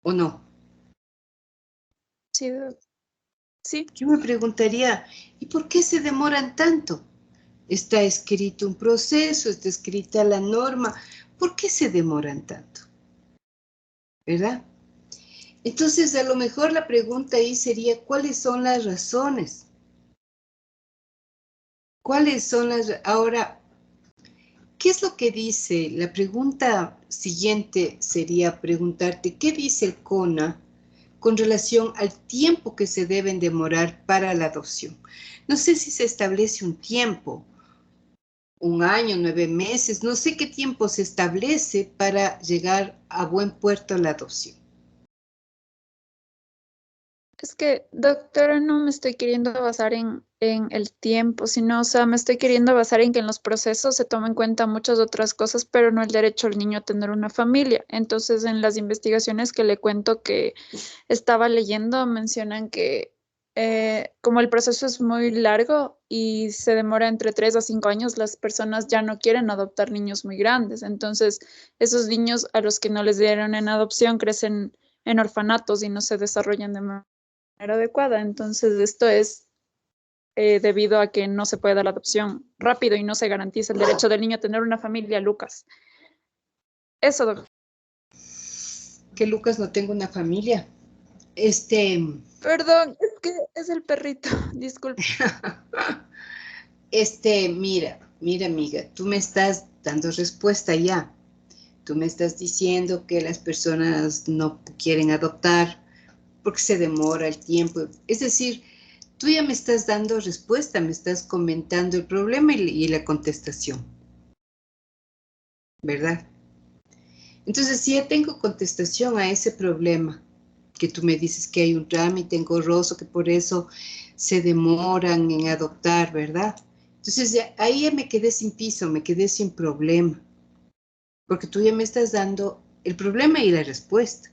¿O no? Sí, sí. Yo me preguntaría, ¿y por qué se demoran tanto? Está escrito un proceso, está escrita la norma. ¿Por qué se demoran tanto? ¿Verdad? Entonces, a lo mejor la pregunta ahí sería, ¿cuáles son las razones? ¿Cuáles son las... Ahora, ¿qué es lo que dice? La pregunta siguiente sería preguntarte, ¿qué dice el CONA con relación al tiempo que se deben demorar para la adopción? No sé si se establece un tiempo, 1 año, 9 meses, no sé qué tiempo se establece para llegar a buen puerto la adopción. Es que, doctora, no me estoy queriendo basar en el tiempo, sino, o sea, me estoy queriendo basar en que en los procesos se toman en cuenta muchas otras cosas, pero no el derecho al niño a tener una familia. Entonces, en las investigaciones que le cuento que estaba leyendo, mencionan que como el proceso es muy largo y se demora entre 3 a 5 años, las personas ya no quieren adoptar niños muy grandes. Entonces, esos niños a los que no les dieron en adopción crecen en orfanatos y no se desarrollan de manera adecuada. Entonces, esto es debido a que no se puede dar la adopción rápido y no se garantiza el derecho del niño a tener una familia, Lucas. Eso, doctor. Que Lucas no tenga una familia. Perdón, es que es el perrito, disculpe. Mira, amiga, tú me estás dando respuesta ya. Tú me estás diciendo que las personas no quieren adoptar porque se demora el tiempo. Es decir, tú ya me estás dando respuesta, me estás comentando el problema y la contestación, ¿verdad? Entonces, si ya tengo contestación a ese problema, que tú me dices que hay un trámite engorroso, que por eso se demoran en adoptar, ¿verdad? Entonces, ahí ya me quedé sin piso, me quedé sin problema, porque tú ya me estás dando el problema y la respuesta,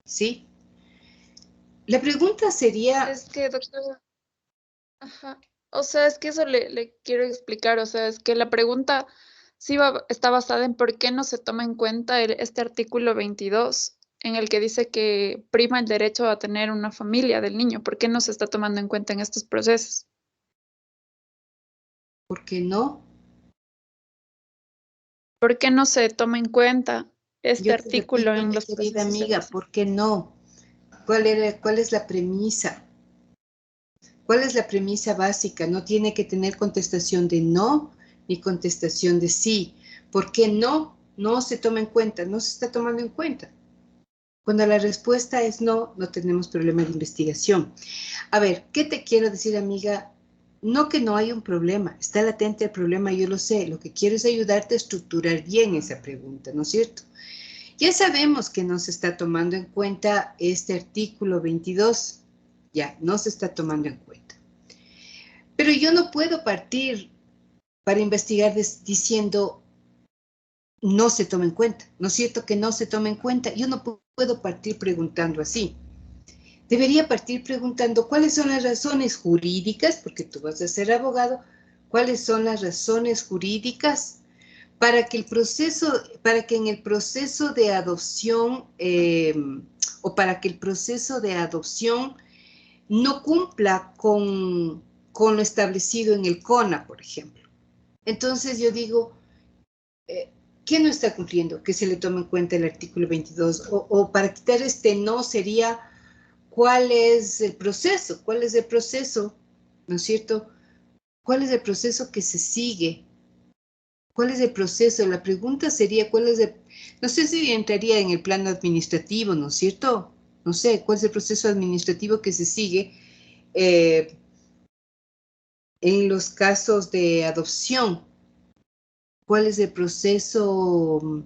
¿sí? La pregunta sería... Es que, doctora, ajá. O sea, es que eso le quiero explicar. O sea, es que la pregunta sí está basada en por qué no se toma en cuenta este artículo 22, en el que dice que prima el derecho a tener una familia del niño. ¿Por qué no se está tomando en cuenta en estos procesos? ¿Por qué no? ¿Por qué no se toma en cuenta este Yo te artículo repito, en mi los querida procesos de amiga, adopción? ¿por qué no? ¿Cuál es la premisa? ¿Cuál es la premisa básica? No tiene que tener contestación de no ni contestación de sí. ¿Por qué no? No se toma en cuenta, no se está tomando en cuenta. Cuando la respuesta es no, no tenemos problema de investigación. A ver, ¿qué te quiero decir, amiga? No que no hay un problema, está latente el problema, yo lo sé. Lo que quiero es ayudarte a estructurar bien esa pregunta, ¿no es cierto? Ya sabemos que no se está tomando en cuenta este artículo 22, ya, no se está tomando en cuenta. Pero yo no puedo partir para investigar diciendo no se toma en cuenta, ¿no es cierto que no se toma en cuenta? Yo no puedo partir preguntando así. Debería partir preguntando cuáles son las razones jurídicas, porque tú vas a ser abogado, cuáles son las razones jurídicas para que en el proceso de adopción o para que el proceso de adopción no cumpla con lo establecido en el CONA, por ejemplo. Entonces yo digo, ¿qué no está cumpliendo? Que se le tome en cuenta el artículo 22 o para quitar este no sería ¿cuál es el proceso? ¿Cuál es el proceso? ¿No es cierto? ¿Cuál es el proceso que se sigue? ¿Cuál es el proceso? La pregunta sería, no sé si entraría en el plano administrativo, ¿no es cierto? No sé, ¿cuál es el proceso administrativo que se sigue en los casos de adopción? ¿Cuál es el proceso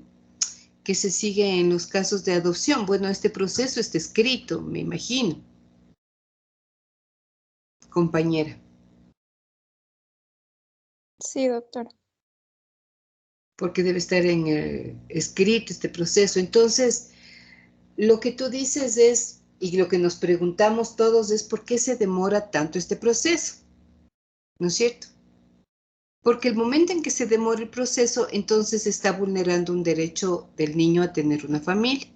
que se sigue en los casos de adopción. Bueno, este proceso está escrito, me imagino, compañera. Sí, doctora. Porque debe estar escrito este proceso. Entonces, lo que tú dices es, y lo que nos preguntamos todos es, ¿por qué se demora tanto este proceso? ¿No es cierto? Porque el momento en que se demora el proceso, entonces se está vulnerando un derecho del niño a tener una familia.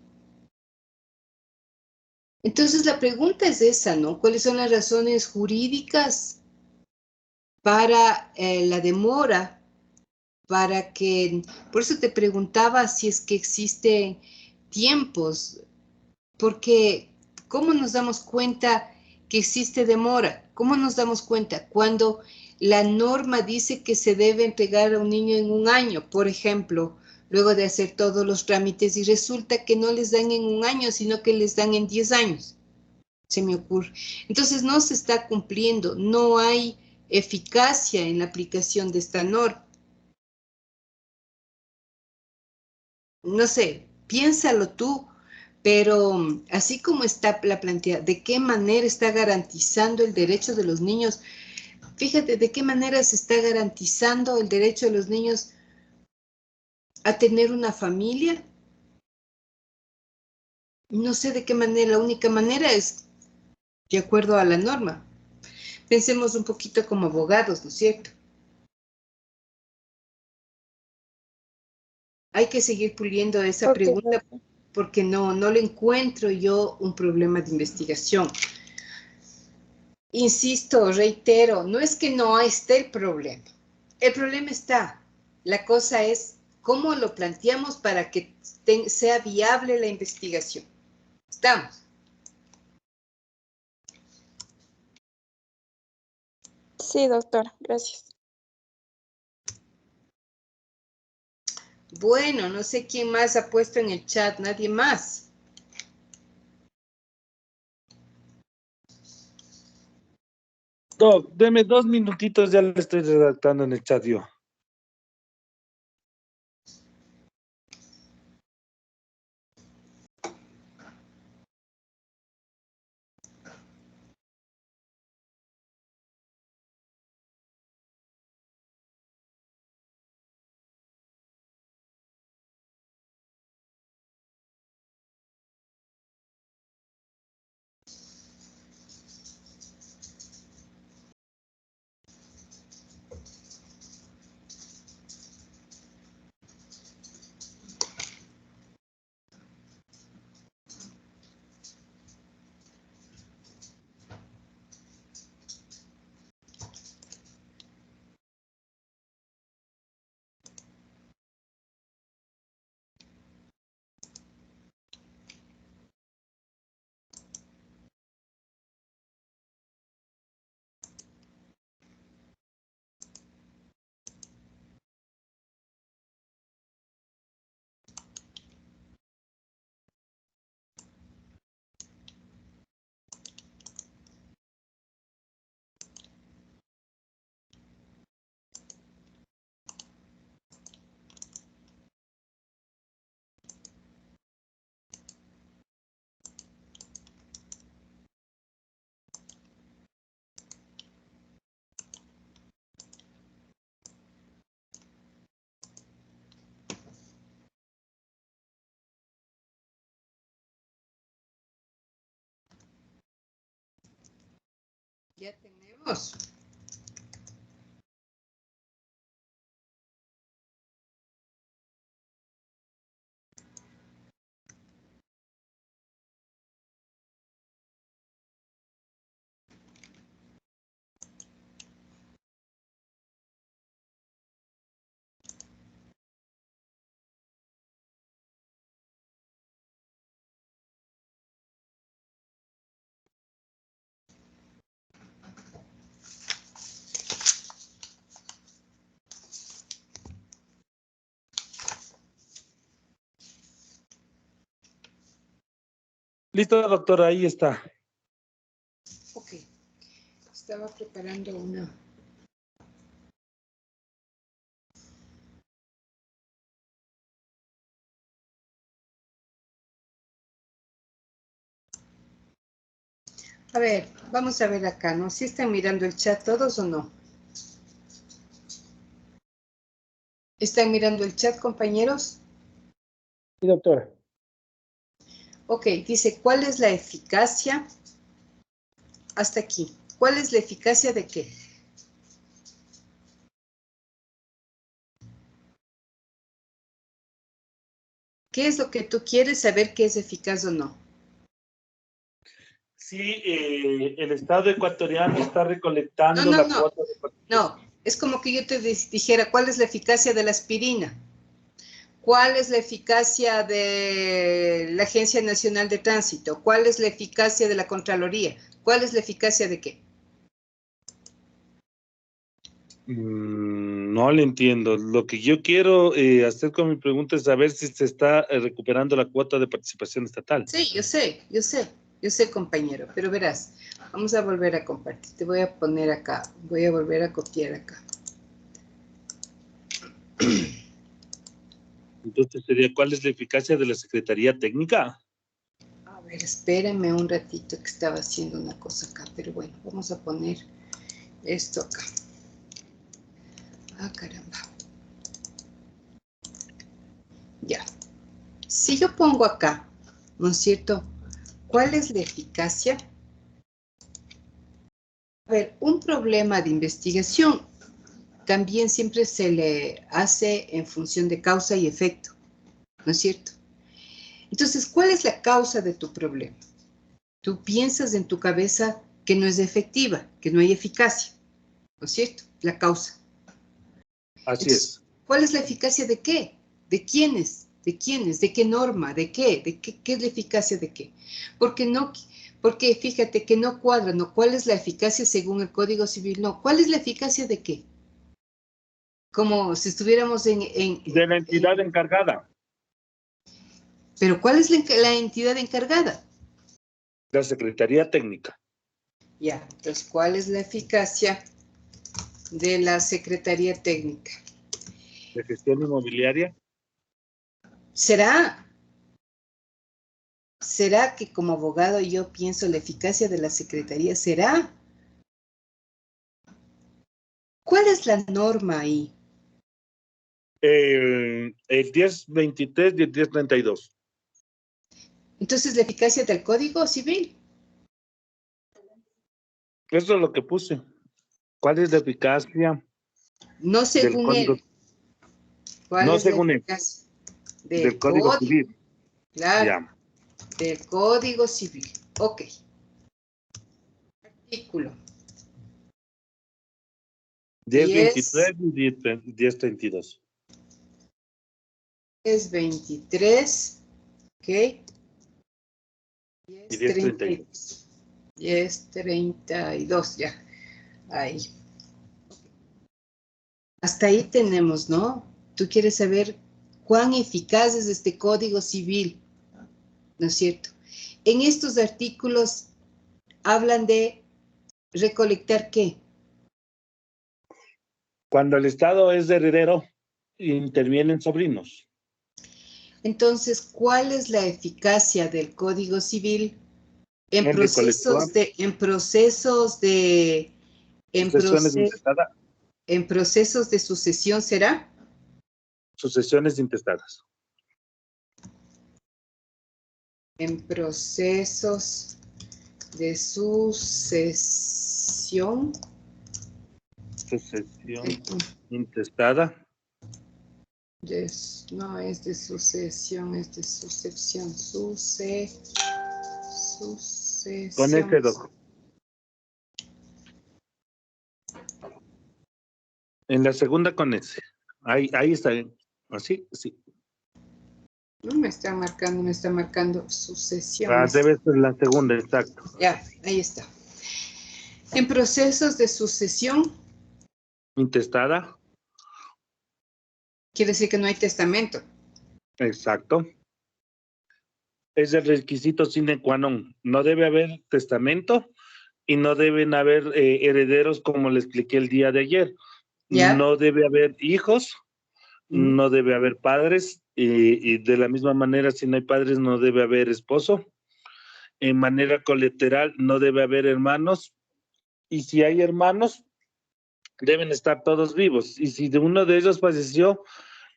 Entonces la pregunta es esa, ¿no? ¿Cuáles son las razones jurídicas para la demora? Para que, por eso te preguntaba si es que existen tiempos, porque ¿cómo nos damos cuenta que existe demora? ¿Cómo nos damos cuenta? Cuando la norma dice que se debe entregar a un niño en un año, por ejemplo, luego de hacer todos los trámites y resulta que no les dan en un año, sino que les dan en 10 años, se me ocurre. Entonces no se está cumpliendo, no hay eficacia en la aplicación de esta norma. No sé, piénsalo tú, pero así como está la planteada, ¿de qué manera está garantizando el derecho de los niños? Fíjate, ¿de qué manera se está garantizando el derecho de los niños a tener una familia? No sé de qué manera, la única manera es de acuerdo a la norma. Pensemos un poquito como abogados, ¿no es cierto? Hay que seguir puliendo esa Ok, pregunta doctora. porque no le encuentro yo un problema de investigación. Insisto, reitero, no es que no esté el problema. El problema está. La cosa es cómo lo planteamos para que sea viable la investigación. ¿Estamos? Sí, doctora, gracias. Bueno, no sé quién más ha puesto en el chat, nadie más. Doc, deme 2 minutitos, ya le estoy redactando en el chat yo. Ya tenemos. Listo, doctora, ahí está. Ok. Estaba preparando una. A ver, vamos a ver acá, ¿no? ¿Sí están mirando el chat todos o no? ¿Están mirando el chat, compañeros? Sí, doctora. Ok, dice, ¿cuál es la eficacia? Hasta aquí. ¿Cuál es la eficacia de qué? ¿Qué es lo que tú quieres saber que es eficaz o no? Sí, el Estado ecuatoriano está recolectando No, la no, cuota de participación. no. Es como que yo te dijera, ¿cuál es la eficacia de la aspirina? ¿Cuál es la eficacia de la Agencia Nacional de Tránsito? ¿Cuál es la eficacia de la Contraloría? ¿Cuál es la eficacia de qué? No le entiendo. Lo que yo quiero hacer con mi pregunta es saber si se está recuperando la cuota de participación estatal. Sí, yo sé, compañero, pero verás, vamos a volver a compartir. Te voy a poner acá, voy a volver a copiar acá. Entonces sería, ¿cuál es la eficacia de la Secretaría Técnica? A ver, espérenme un ratito que estaba haciendo una cosa acá, pero bueno, vamos a poner esto acá. Ah, caramba. Ya. Si yo pongo acá, ¿no es cierto? ¿Cuál es la eficacia? A ver, un problema de investigación también siempre se le hace en función de causa y efecto, ¿no es cierto? Entonces, ¿cuál es la causa de tu problema? Tú piensas en tu cabeza que no es efectiva, que no hay eficacia, ¿no es cierto? La causa. Así Entonces, es. ¿cuál es la eficacia de qué? ¿De quiénes? ¿De quiénes? ¿De qué norma? ¿De qué? ¿Qué es la eficacia de qué? Porque fíjate que no cuadra, ¿no? ¿Cuál es la eficacia según el Código Civil? No, ¿cuál es la eficacia de qué? Como si estuviéramos De la entidad encargada, pero ¿cuál es la entidad encargada? la Secretaría Técnica. Ya, entonces, ¿cuál es la eficacia de la Secretaría Técnica? De gestión inmobiliaria. ¿Será que como abogado yo pienso la eficacia de la Secretaría? ¿Será? ¿Cuál es la norma ahí? El 1023 y el 1032. Entonces, la eficacia del Código Civil. Eso es lo que puse. ¿Cuál es la eficacia No del según Código? él. ¿Cuál No es la según él, eficacia? del Del Código Código. Civil. Claro, Ya. del Código Civil. Ok. Artículo 10, 1023 y 1032. 1023, ok. Y 1032. 1032, ya. Ahí. Hasta ahí tenemos, ¿no? Tú quieres saber cuán eficaz es este Código Civil, ¿no es cierto? En estos artículos hablan de recolectar ¿qué? Cuando el Estado es heredero, intervienen sobrinos. Entonces, ¿cuál es la eficacia del Código Civil en En recolección, sucesiones intestadas. en procesos de sucesión será? Sucesiones intestadas. En procesos de sucesión. Sucesión intestada. No es de sucesión, es de sucesión. Sucesión. Con ese doc. En la segunda con ese. Ahí está. ¿Así? Sí. No me está marcando sucesión. Debe ser la segunda, exacto. Ya, ahí está. En procesos de sucesión. Intestada. Quiere decir que no hay testamento. Exacto. Es el requisito sine qua non. No debe haber testamento y no deben haber herederos, como le expliqué el día de ayer. ¿Ya? No debe haber hijos, no debe haber padres, y de la misma manera, si no hay padres, no debe haber esposo, en manera colateral no debe haber hermanos, y si hay hermanos, deben estar todos vivos, y si de uno de ellos falleció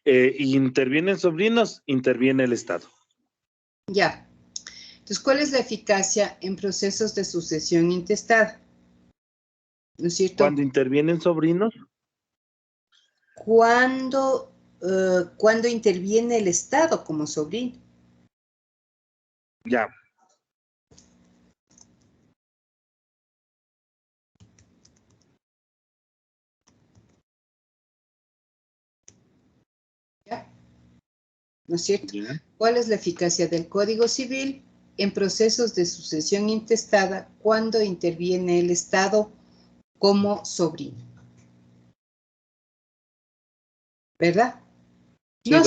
y intervienen sobrinos, interviene el Estado. Ya. Entonces, ¿cuál es la eficacia en procesos de sucesión intestada? ¿No es cierto? Cuando intervienen sobrinos, Cuando interviene el Estado como sobrino. ya. ¿Ya? ¿No es cierto? Ya. ¿Cuál es la eficacia del Código Civil en procesos de sucesión intestada cuando interviene el Estado como sobrino? ¿Verdad? Sí, No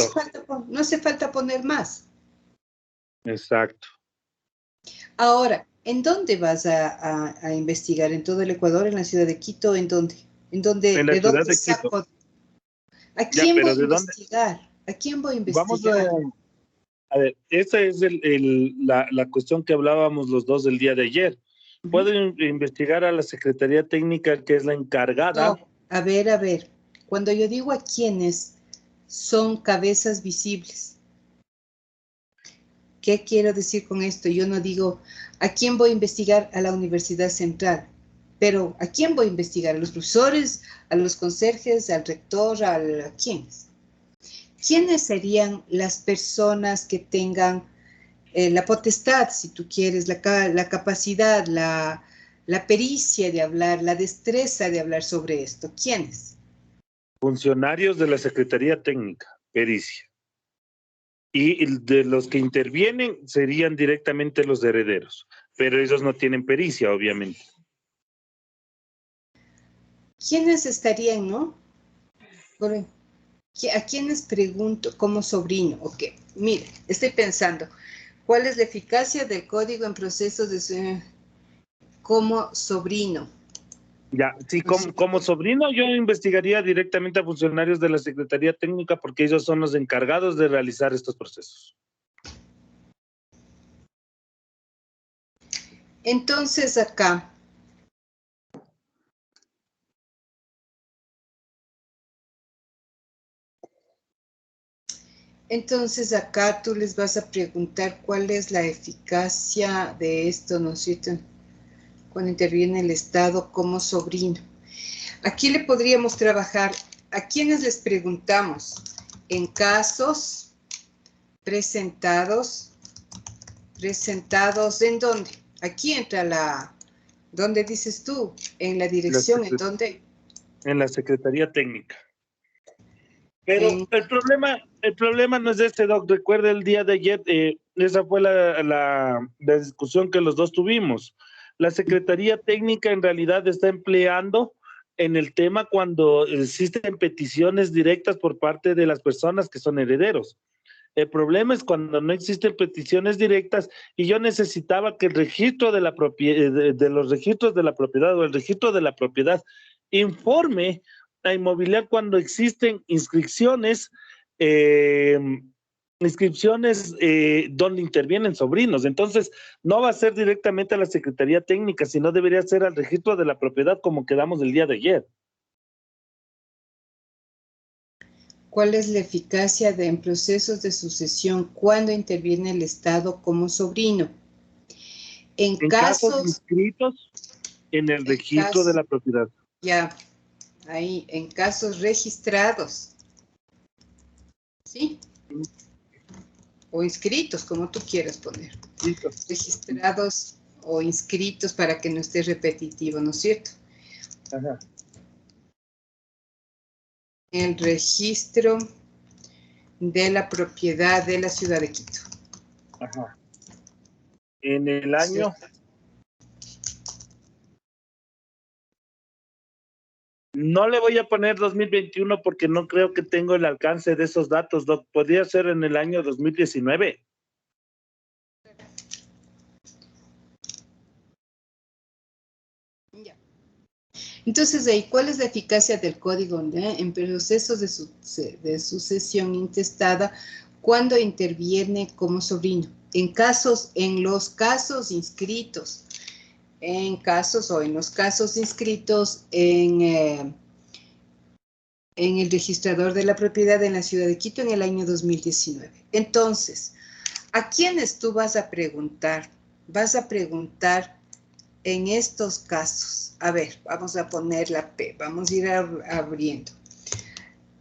hace falta poner más. Exacto. Ahora, ¿en dónde vas a investigar? ¿En todo el Ecuador, en la ciudad de Quito? ¿En dónde? En la ¿De ciudad dónde de saco? Quito. ¿A quién voy a ¿de dónde? investigar? ¿A quién voy a Vamos investigar? a ver, esa es la cuestión que hablábamos los dos el día de ayer. Puedo investigar a la Secretaría Técnica, que es la encargada. No, a ver. Cuando yo digo a quiénes, son cabezas visibles. ¿Qué quiero decir con esto? Yo no digo a quién voy a investigar, a la Universidad Central, pero ¿a quién voy a investigar? ¿A los profesores, a los conserjes, al rector, a quiénes? ¿Quiénes serían las personas que tengan la potestad, si tú quieres, la capacidad, la pericia de hablar, la destreza de hablar sobre esto? ¿Quiénes? Funcionarios de la Secretaría Técnica, pericia. Y de los que intervienen serían directamente los herederos, pero ellos no tienen pericia, obviamente. ¿Quiénes estarían, no? ¿A quiénes pregunto como sobrino? Ok, mire, estoy pensando, ¿cuál es la eficacia del código en procesos de como sobrino? Ya, sí, como sobrino yo investigaría directamente a funcionarios de la Secretaría Técnica porque ellos son los encargados de realizar estos procesos. Entonces acá, tú les vas a preguntar cuál es la eficacia de esto, ¿no es cierto? Cuando interviene el Estado como sobrino. Aquí le podríamos trabajar, ¿a quiénes les preguntamos? En casos presentados, ¿en dónde? Aquí entra ¿dónde dices tú? En la dirección, ¿en dónde? En la Secretaría Técnica. Pero el problema no es este, Doc. Recuerda el día de ayer, esa fue la discusión que los dos tuvimos. La Secretaría Técnica en realidad está empleando en el tema cuando existen peticiones directas por parte de las personas que son herederos. El problema es cuando no existen peticiones directas y yo necesitaba que el registro de los registros de la propiedad o el registro de la propiedad informe a Inmobiliar cuando existen inscripciones donde intervienen sobrinos. Entonces, no va a ser directamente a la Secretaría Técnica, sino debería ser al registro de la propiedad como quedamos el día de ayer. ¿Cuál es la eficacia en procesos de sucesión cuando interviene el Estado como sobrino? En casos inscritos en el registro de la propiedad. Ya, ahí, en casos registrados. ¿Sí? O inscritos, como tú quieras poner. Registrados o inscritos para que no esté repetitivo, ¿no es cierto? Ajá. El registro de la propiedad de la ciudad de Quito. Ajá. En el año... No le voy a poner 2021 porque no creo que tengo el alcance de esos datos, Doc. Podría ser en el año 2019. Ya. Entonces, ahí, ¿cuál es la eficacia del código en procesos de sucesión intestada cuando interviene como sobrino? en los casos inscritos, en los casos inscritos en el registrador de la propiedad en la ciudad de Quito en el año 2019. Entonces, ¿a quiénes tú vas a preguntar? Vas a preguntar en estos casos. A ver, vamos a poner la P, vamos a ir abriendo.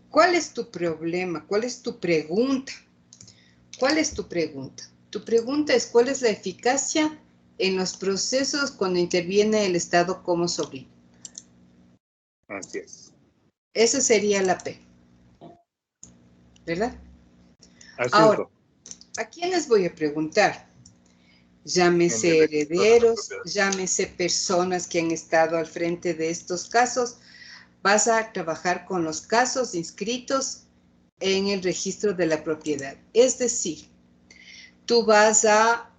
¿Cuál es tu problema? ¿Cuál es tu pregunta? ¿Cuál es tu pregunta? Tu pregunta es ¿cuál es la eficacia en los procesos cuando interviene el Estado como sobrino? Así es. Esa sería la P. ¿Verdad? Así Ahora, ¿a quiénes voy a preguntar? Llámese herederos, llámese personas que han estado al frente de estos casos. Vas a trabajar con los casos inscritos en el registro de la propiedad. Es decir, tú vas a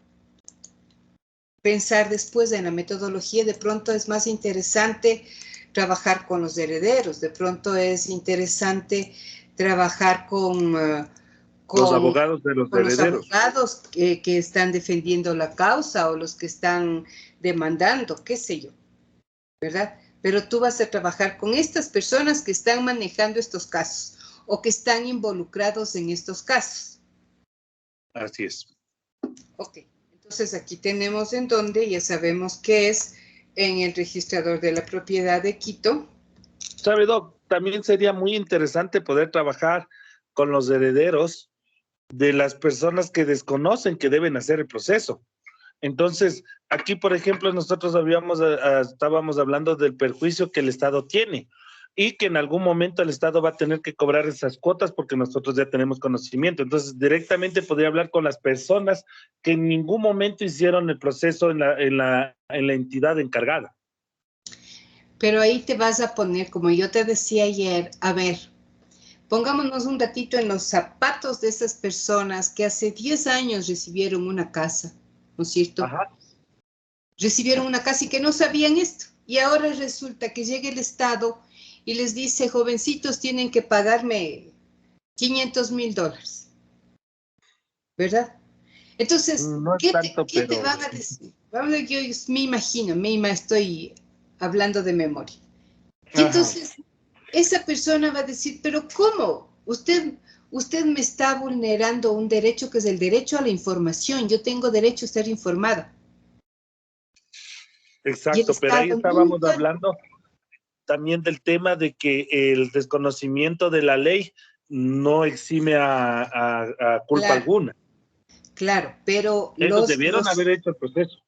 pensar después en la metodología. De pronto es más interesante trabajar con los herederos. De pronto es interesante trabajar con los abogados de los herederos. Los abogados que están defendiendo la causa o los que están demandando, qué sé yo, ¿verdad? Pero tú vas a trabajar con estas personas que están manejando estos casos o que están involucrados en estos casos. Así es. Ok, entonces aquí tenemos en donde ya sabemos que es en el registrador de la propiedad de Quito. ¿Sabe, Doc? También sería muy interesante poder trabajar con los herederos de las personas que desconocen que deben hacer el proceso. Entonces, aquí, por ejemplo, nosotros estábamos hablando del perjuicio que el Estado tiene y que en algún momento el Estado va a tener que cobrar esas cuotas porque nosotros ya tenemos conocimiento. Entonces, directamente podría hablar con las personas que en ningún momento hicieron el proceso en la entidad encargada. Pero ahí te vas a poner, como yo te decía ayer, a ver, pongámonos un ratito en los zapatos de esas personas que hace 10 años recibieron una casa, ¿no es cierto? Ajá. Recibieron una casa y que no sabían esto. Y ahora resulta que llega el Estado y les dice, jovencitos, tienen que pagarme $500,000. ¿Verdad? Entonces, No es tanto, ¿qué te pero van a decir? Vamos a ver, yo me imagino, estoy hablando de memoria. Y entonces, esa persona va a decir, pero ¿cómo? Usted me está vulnerando un derecho que es el derecho a la información. Yo tengo derecho a estar informada. exacto, pero ahí estábamos hablando también del tema de que el desconocimiento de la ley no exime a culpa alguna. Claro, pero ellos debieron haber hecho el proceso.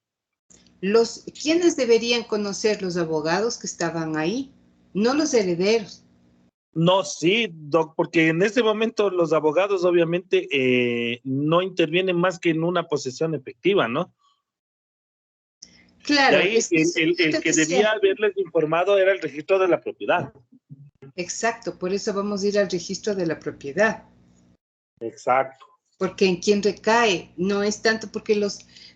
¿Quiénes deberían conocer? Los abogados que estaban ahí, no los herederos. No, sí, Doc, porque en ese momento los abogados obviamente no intervienen más que en una posesión efectiva, ¿no? Claro. Y ahí el que debía haberles informado era el registro de la propiedad. Exacto, por eso vamos a ir al registro de la propiedad. Exacto. Porque en quien recae, no es tanto porque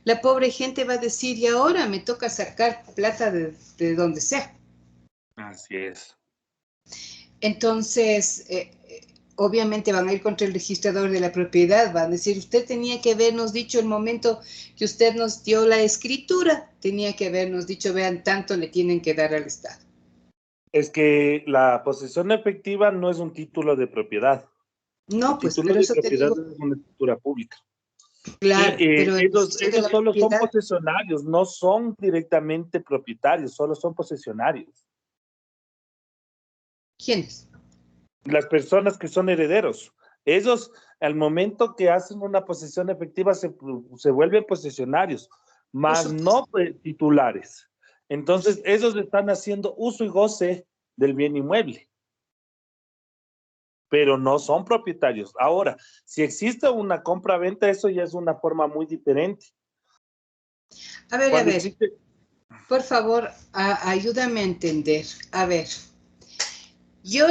la pobre gente va a decir, y ahora me toca sacar plata de donde sea. Así es. Entonces, obviamente van a ir contra el registrador de la propiedad, van a decir, usted tenía que habernos dicho el momento que usted nos dio la escritura, tenía que habernos dicho, vean, tanto le tienen que dar al Estado. Es que la posesión efectiva no es un título de propiedad. No, pues, pero eso te digo. Es una escritura pública. Claro, pero ellos solo son posesionarios, no son directamente propietarios, solo son posesionarios. ¿Quiénes? Las personas que son herederos. Ellos, al momento que hacen una posesión efectiva, se vuelven posesionarios, más no titulares. Entonces, ellos están haciendo uso y goce del bien inmueble, pero no son propietarios. Ahora, si existe una compra-venta, eso ya es una forma muy diferente. A ver, por favor, ayúdame a entender. A ver, yo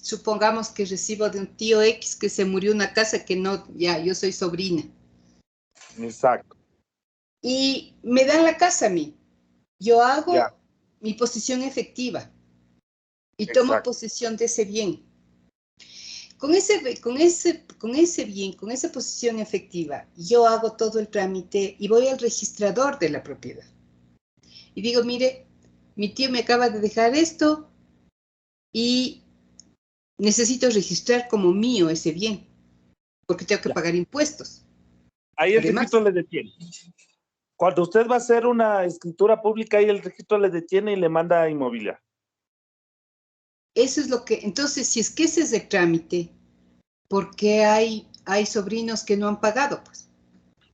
supongamos que recibo de un tío X que se murió una casa que no, yo soy sobrina. Exacto. Y me dan la casa a mí. Yo hago mi posesión efectiva y tomo posesión de ese bien. con ese bien, con esa posición efectiva, yo hago todo el trámite y voy al registrador de la propiedad. Y digo, mire, mi tío me acaba de dejar esto y necesito registrar como mío ese bien, porque tengo que pagar impuestos. Ahí el Además, registro le detiene. Cuando usted va a hacer una escritura pública, ahí el registro le detiene y le manda a inmobiliaria. eso es lo que, entonces, si es que ese es el trámite, ¿por qué hay sobrinos que no han pagado? Pues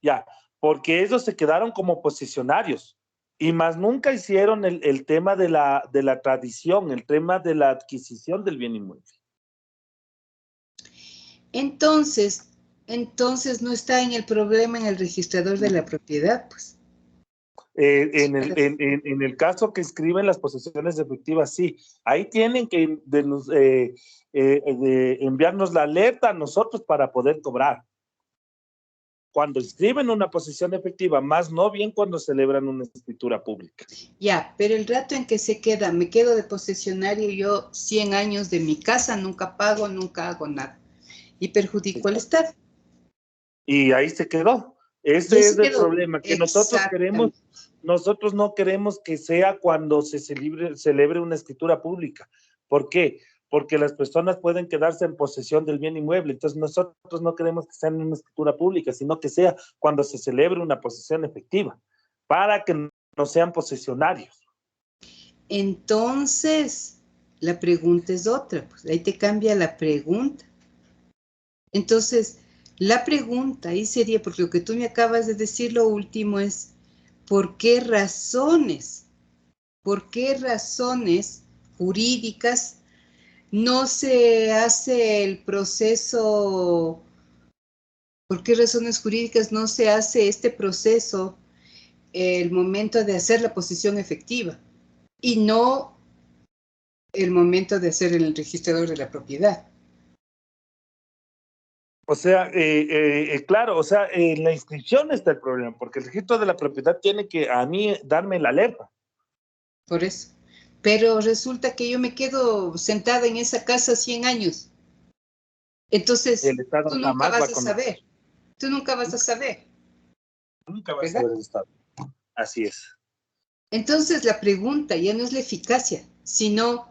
Ya, porque ellos se quedaron como posesionarios y más nunca hicieron el tema de la tradición, el tema de la adquisición del bien inmueble. entonces no está en el problema en el registrador de la propiedad, pues. En el caso que escriben las posesiones efectivas, sí, ahí tienen que enviarnos la alerta a nosotros para poder cobrar. Cuando escriben una posesión efectiva, más no bien cuando celebran una escritura pública. Ya, pero el rato en que me quedo de posesionario yo 100 años de mi casa, nunca pago, nunca hago nada. Y perjudico al Estado. Y ahí se quedó. Ese es el problema, que nosotros no queremos que sea cuando se celebre una escritura pública. ¿Por qué? Porque las personas pueden quedarse en posesión del bien inmueble. Entonces nosotros no queremos que sea en una escritura pública, sino que sea cuando se celebre una posesión efectiva, para que no sean posesionarios. Entonces, la pregunta es otra, pues ahí te cambia la pregunta. Entonces, la pregunta ahí sería, porque lo que tú me acabas de decir, lo último es, ¿por qué razones jurídicas no se hace el proceso? ¿Por qué razones jurídicas no se hace este proceso el momento de hacer la posesión efectiva y no el momento de hacer el registrador de la propiedad? O sea, claro, o sea, en la inscripción está el problema, porque el registro de la propiedad tiene que a mí darme la alerta. Por eso. Pero resulta que yo me quedo sentada en esa casa 100 años. Entonces, El Estado tú nunca vas a saber. Tú nunca vas a saber. Nunca vas a saber el Estado. Así es. Entonces, la pregunta ya no es la eficacia, sino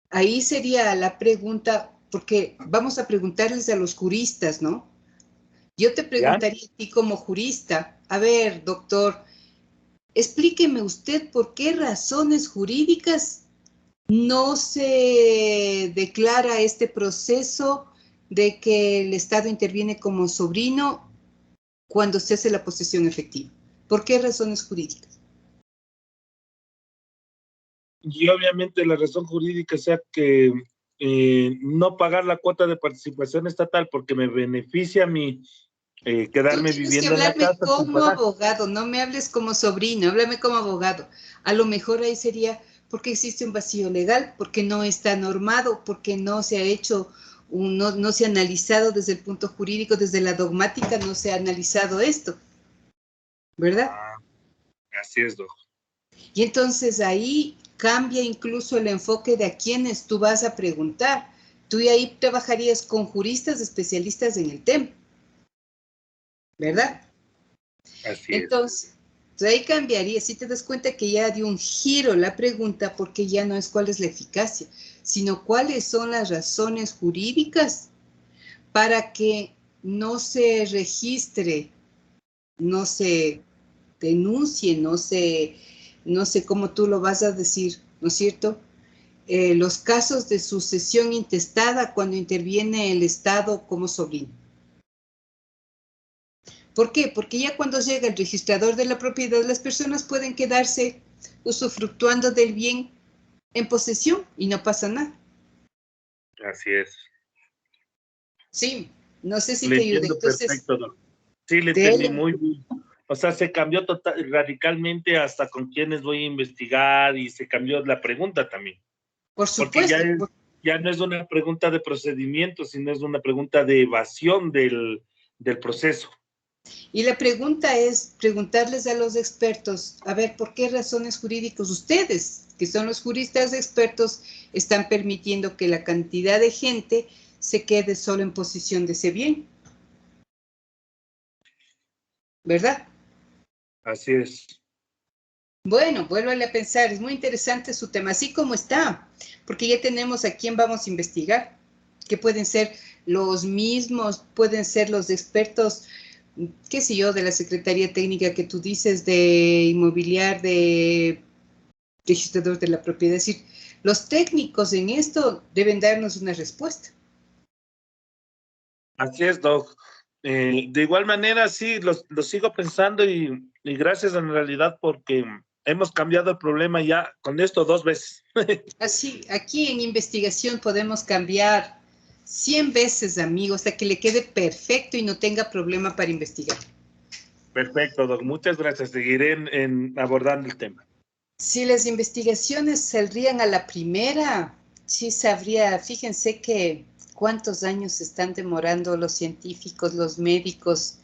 ahí sería la pregunta, porque vamos a preguntarles a los juristas, ¿no? Yo te preguntaría a ti como jurista, a ver, doctor, explíqueme usted por qué razones jurídicas no se declara este proceso de que el Estado interviene como sobrino cuando se hace la posesión efectiva. ¿Por qué razones jurídicas? Y obviamente la razón jurídica sea que no pagar la cuota de participación estatal porque me beneficia a mí quedarme viviendo en la casa. Tú tienes que hablarme como abogado, no me hables como sobrino, háblame como abogado. A lo mejor ahí sería porque existe un vacío legal, porque no está normado, porque no se ha hecho, no se ha analizado desde el punto jurídico, desde la dogmática, no se ha analizado esto, ¿verdad? Así es, doctor. Y entonces ahí cambia incluso el enfoque de a quienes tú vas a preguntar. Tú ahí trabajarías con juristas especialistas en el tema, ¿verdad? Así entonces ahí cambiaría, si te das cuenta que ya dio un giro la pregunta, porque ya no es cuál es la eficacia, sino cuáles son las razones jurídicas para que no se registre, no se denuncie, no sé cómo tú lo vas a decir, ¿no es cierto? Los casos de sucesión intestada cuando interviene el Estado como sobrino. ¿Por qué? Porque ya cuando llega el registrador de la propiedad, las personas pueden quedarse usufructuando del bien en posesión y no pasa nada. Así es. Sí, no sé si le te ayude. Entiendo. Entonces, perfecto, doctor. Sí, le entendí muy bien. O sea, se cambió radicalmente hasta con quiénes voy a investigar y se cambió la pregunta también. Por supuesto. Porque ya no es una pregunta de procedimiento, sino es una pregunta de evasión del proceso. Y la pregunta es preguntarles a los expertos, a ver, ¿por qué razones jurídicas ustedes, que son los juristas expertos, están permitiendo que la cantidad de gente se quede solo en posición de ese bien. ¿Verdad? Así es. Bueno, vuélvale a pensar, es muy interesante su tema, así como está, porque ya tenemos a quién vamos a investigar, que pueden ser los mismos, pueden ser los expertos, qué sé yo, de la Secretaría Técnica que tú dices, de inmobiliar, de registrador de la propiedad, es decir, los técnicos en esto deben darnos una respuesta. Así es, Doc. De igual manera, sí, lo sigo pensando y gracias en realidad porque hemos cambiado el problema ya con esto 2 veces. Así, aquí en investigación podemos cambiar 100 veces, amigo, hasta que le quede perfecto y no tenga problema para investigar. Perfecto, Doc. Muchas gracias. Seguiré en abordando el tema. Si las investigaciones saldrían a la primera, sí sabría, fíjense que cuántos años están demorando los científicos, los médicos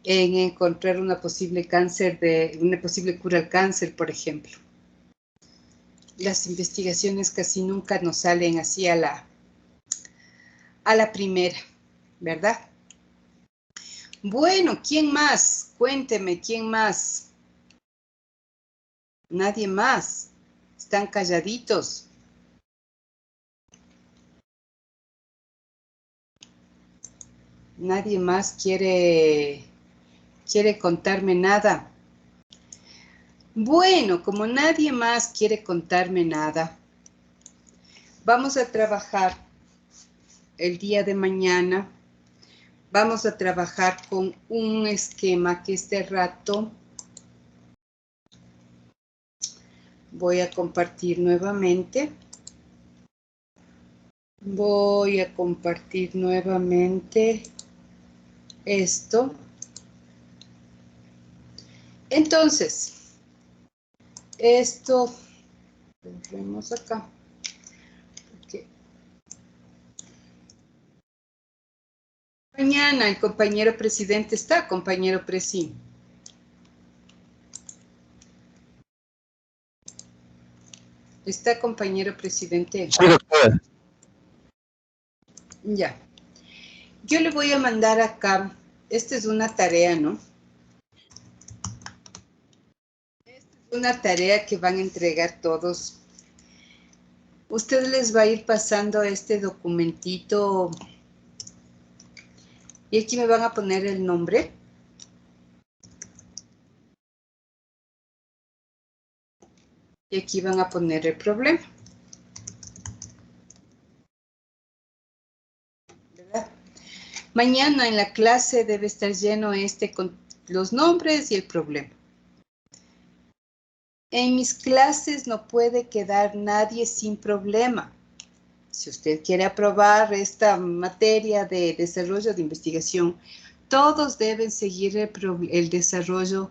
en encontrar una posible cura al cáncer, por ejemplo. Las investigaciones casi nunca nos salen así a la primera, ¿verdad? Bueno, ¿quién más? Cuénteme, ¿quién más? Nadie más. Están calladitos. Nadie más quiere contarme nada. Bueno, como nadie más quiere contarme nada, vamos a trabajar el día de mañana. Vamos a trabajar con un esquema que este rato voy a compartir nuevamente. Voy a compartir nuevamente esto. Entonces, esto, lo vemos acá. Okay. Mañana el compañero presidente está, compañero presi. ¿Está, compañero presidente? Sí, doctora. Ya. Yo le voy a mandar acá, esta es una tarea, ¿no? Esta es una tarea que van a entregar todos. Ustedes les va a ir pasando este documentito y aquí me van a poner el nombre. Y aquí van a poner el problema. ¿Verdad? Mañana en la clase debe estar lleno con los nombres y el problema. En mis clases no puede quedar nadie sin problema. Si usted quiere aprobar esta materia de desarrollo de investigación, todos deben seguir el desarrollo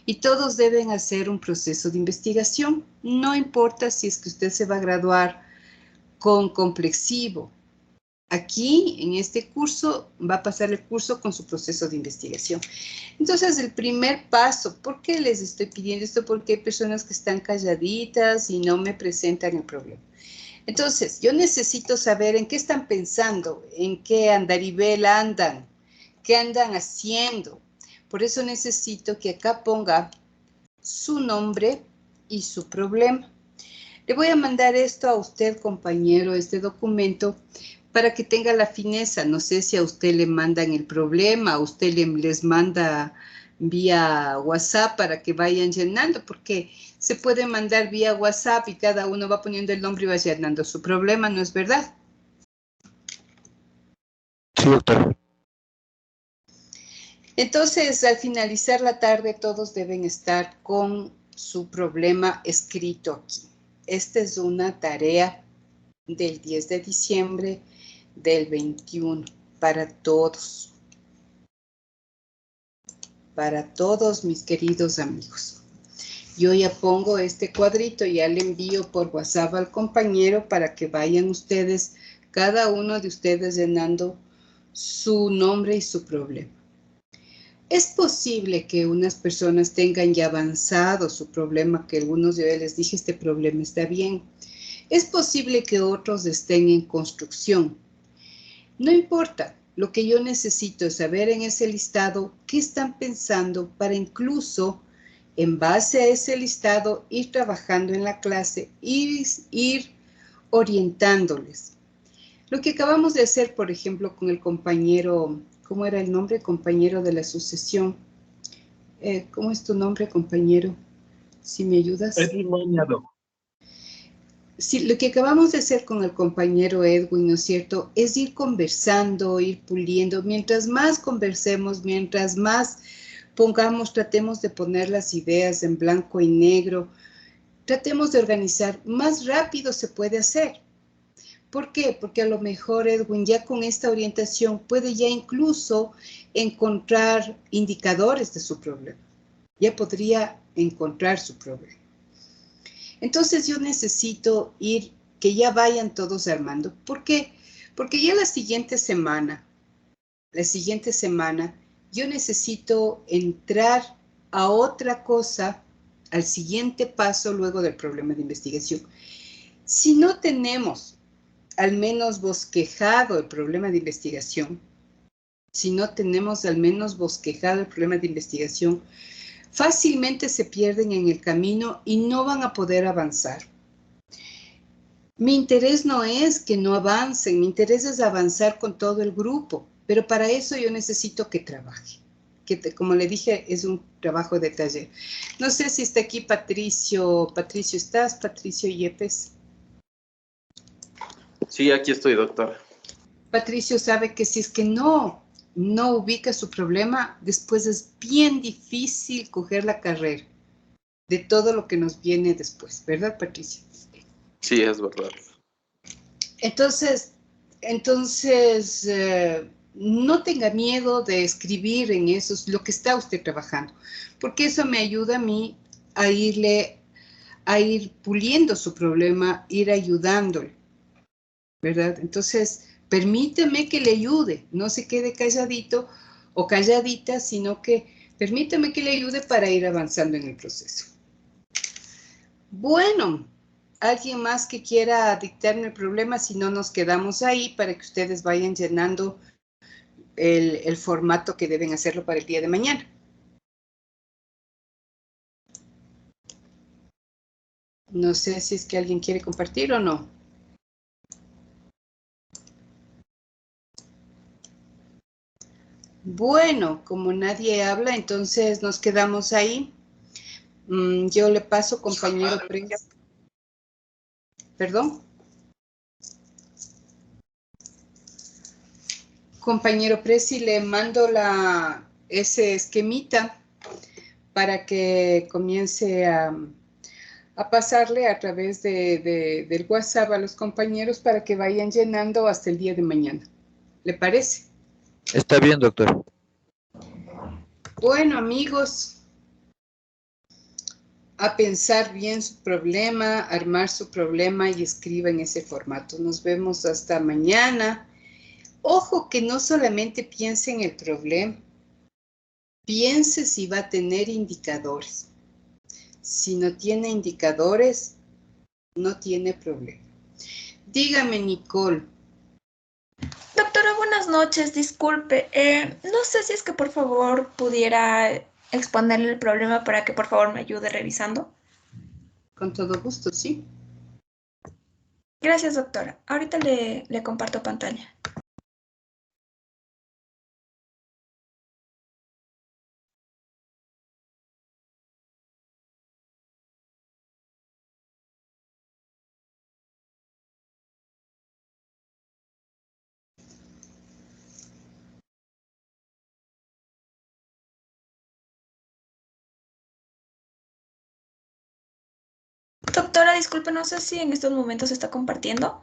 y todos deben hacer un proceso de investigación. No importa si es que usted se va a graduar con complexivo. Aquí, en este curso, va a pasar el curso con su proceso de investigación. Entonces, el primer paso, ¿por qué les estoy pidiendo esto? Porque hay personas que están calladitas y no me presentan el problema. Entonces, yo necesito saber en qué están pensando, en qué andarivel andan, qué andan haciendo. Por eso necesito que acá ponga su nombre y su problema. Le voy a mandar esto a usted, compañero, este documento, para que tenga la fineza. No sé si a usted le mandan el problema, a usted les manda vía WhatsApp para que vayan llenando, porque se puede mandar vía WhatsApp y cada uno va poniendo el nombre y va llenando su problema, ¿no es verdad? Sí, doctor. Entonces, al finalizar la tarde, todos deben estar con su problema escrito aquí. Esta es una tarea del 10 de diciembre del 21 para todos. Para todos mis queridos amigos. Yo ya pongo este cuadrito, ya le envío por WhatsApp al compañero para que vayan ustedes, cada uno de ustedes llenando su nombre y su problema. Es posible que unas personas tengan ya avanzado su problema, que algunos de ellos les dije, este problema está bien. Es posible que otros estén en construcción. No importa, lo que yo necesito es saber en ese listado qué están pensando para incluso en base a ese listado ir trabajando en la clase, ir orientándoles. Lo que acabamos de hacer, por ejemplo, con el compañero, ¿cómo era el nombre? Compañero de la sucesión. ¿Cómo es tu nombre, compañero? Si me ayudas. Edwin Moñado. Sí, lo que acabamos de hacer con el compañero Edwin, ¿no es cierto? Es ir conversando, ir puliendo. Mientras más conversemos, mientras más tratemos de poner las ideas en blanco y negro, tratemos de organizar, más rápido se puede hacer. ¿Por qué? Porque a lo mejor Edwin ya con esta orientación puede ya incluso encontrar indicadores de su problema. Ya podría encontrar su problema. Entonces yo necesito que ya vayan todos armando. ¿Por qué? Porque ya la siguiente semana, yo necesito entrar a otra cosa, al siguiente paso luego del problema de investigación. Si no tenemos al menos bosquejado el problema de investigación, fácilmente se pierden en el camino y no van a poder avanzar. Mi interés no es que no avancen, mi interés es avanzar con todo el grupo, pero para eso yo necesito que trabaje. Como le dije, es un trabajo de taller. No sé si está aquí Patricio. Patricio, ¿estás? Patricio Yepes. Sí, aquí estoy, doctora. Patricio sabe que si es que no ubica su problema, después es bien difícil coger la carrera de todo lo que nos viene después, ¿verdad, Patricio? Sí, es verdad. Entonces, no tenga miedo de escribir en eso lo que está usted trabajando, porque eso me ayuda a mí a ir puliendo su problema, ir ayudándole, ¿verdad? Entonces, permítame que le ayude, no se quede calladito o calladita, sino que permítame que le ayude para ir avanzando en el proceso. Bueno, ¿alguien más que quiera dictarme el problema? Si no, nos quedamos ahí para que ustedes vayan llenando el formato que deben hacerlo para el día de mañana. No sé si es que alguien quiere compartir o no. Bueno, como nadie habla, entonces nos quedamos ahí. Yo le paso, compañero Pres. ¿Perdón? Compañero Presi, le mando ese esquemita para que comience a pasarle a través del WhatsApp a los compañeros para que vayan llenando hasta el día de mañana. ¿Le parece? Está bien, doctor. Bueno, amigos, a pensar bien su problema, armar su problema y escriba en ese formato. Nos vemos hasta mañana. Ojo que no solamente piense en el problema, piense si va a tener indicadores. Si no tiene indicadores, no tiene problema. Dígame, Nicole. Doctora, buenas noches, disculpe. No sé si es que por favor pudiera exponerle el problema para que por favor me ayude revisando. Con todo gusto, sí. Gracias, doctora. Ahorita le comparto pantalla. Doctora, disculpe, no sé si en estos momentos se está compartiendo.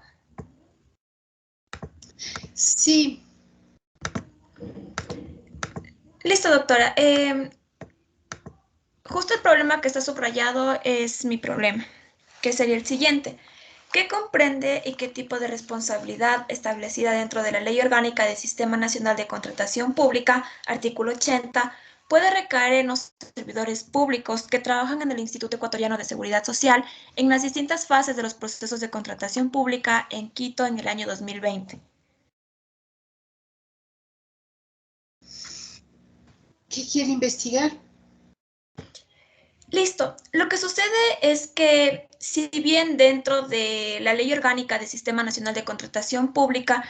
Sí. Listo, doctora. Justo el problema que está subrayado es mi problema, que sería el siguiente. ¿Qué comprende y qué tipo de responsabilidad establecida dentro de la Ley Orgánica del Sistema Nacional de Contratación Pública, artículo 80, puede recaer en los servidores públicos que trabajan en el Instituto Ecuatoriano de Seguridad Social en las distintas fases de los procesos de contratación pública en Quito en el año 2020? ¿Qué quiere investigar? Listo. Lo que sucede es que si bien dentro de la Ley Orgánica del Sistema Nacional de Contratación Pública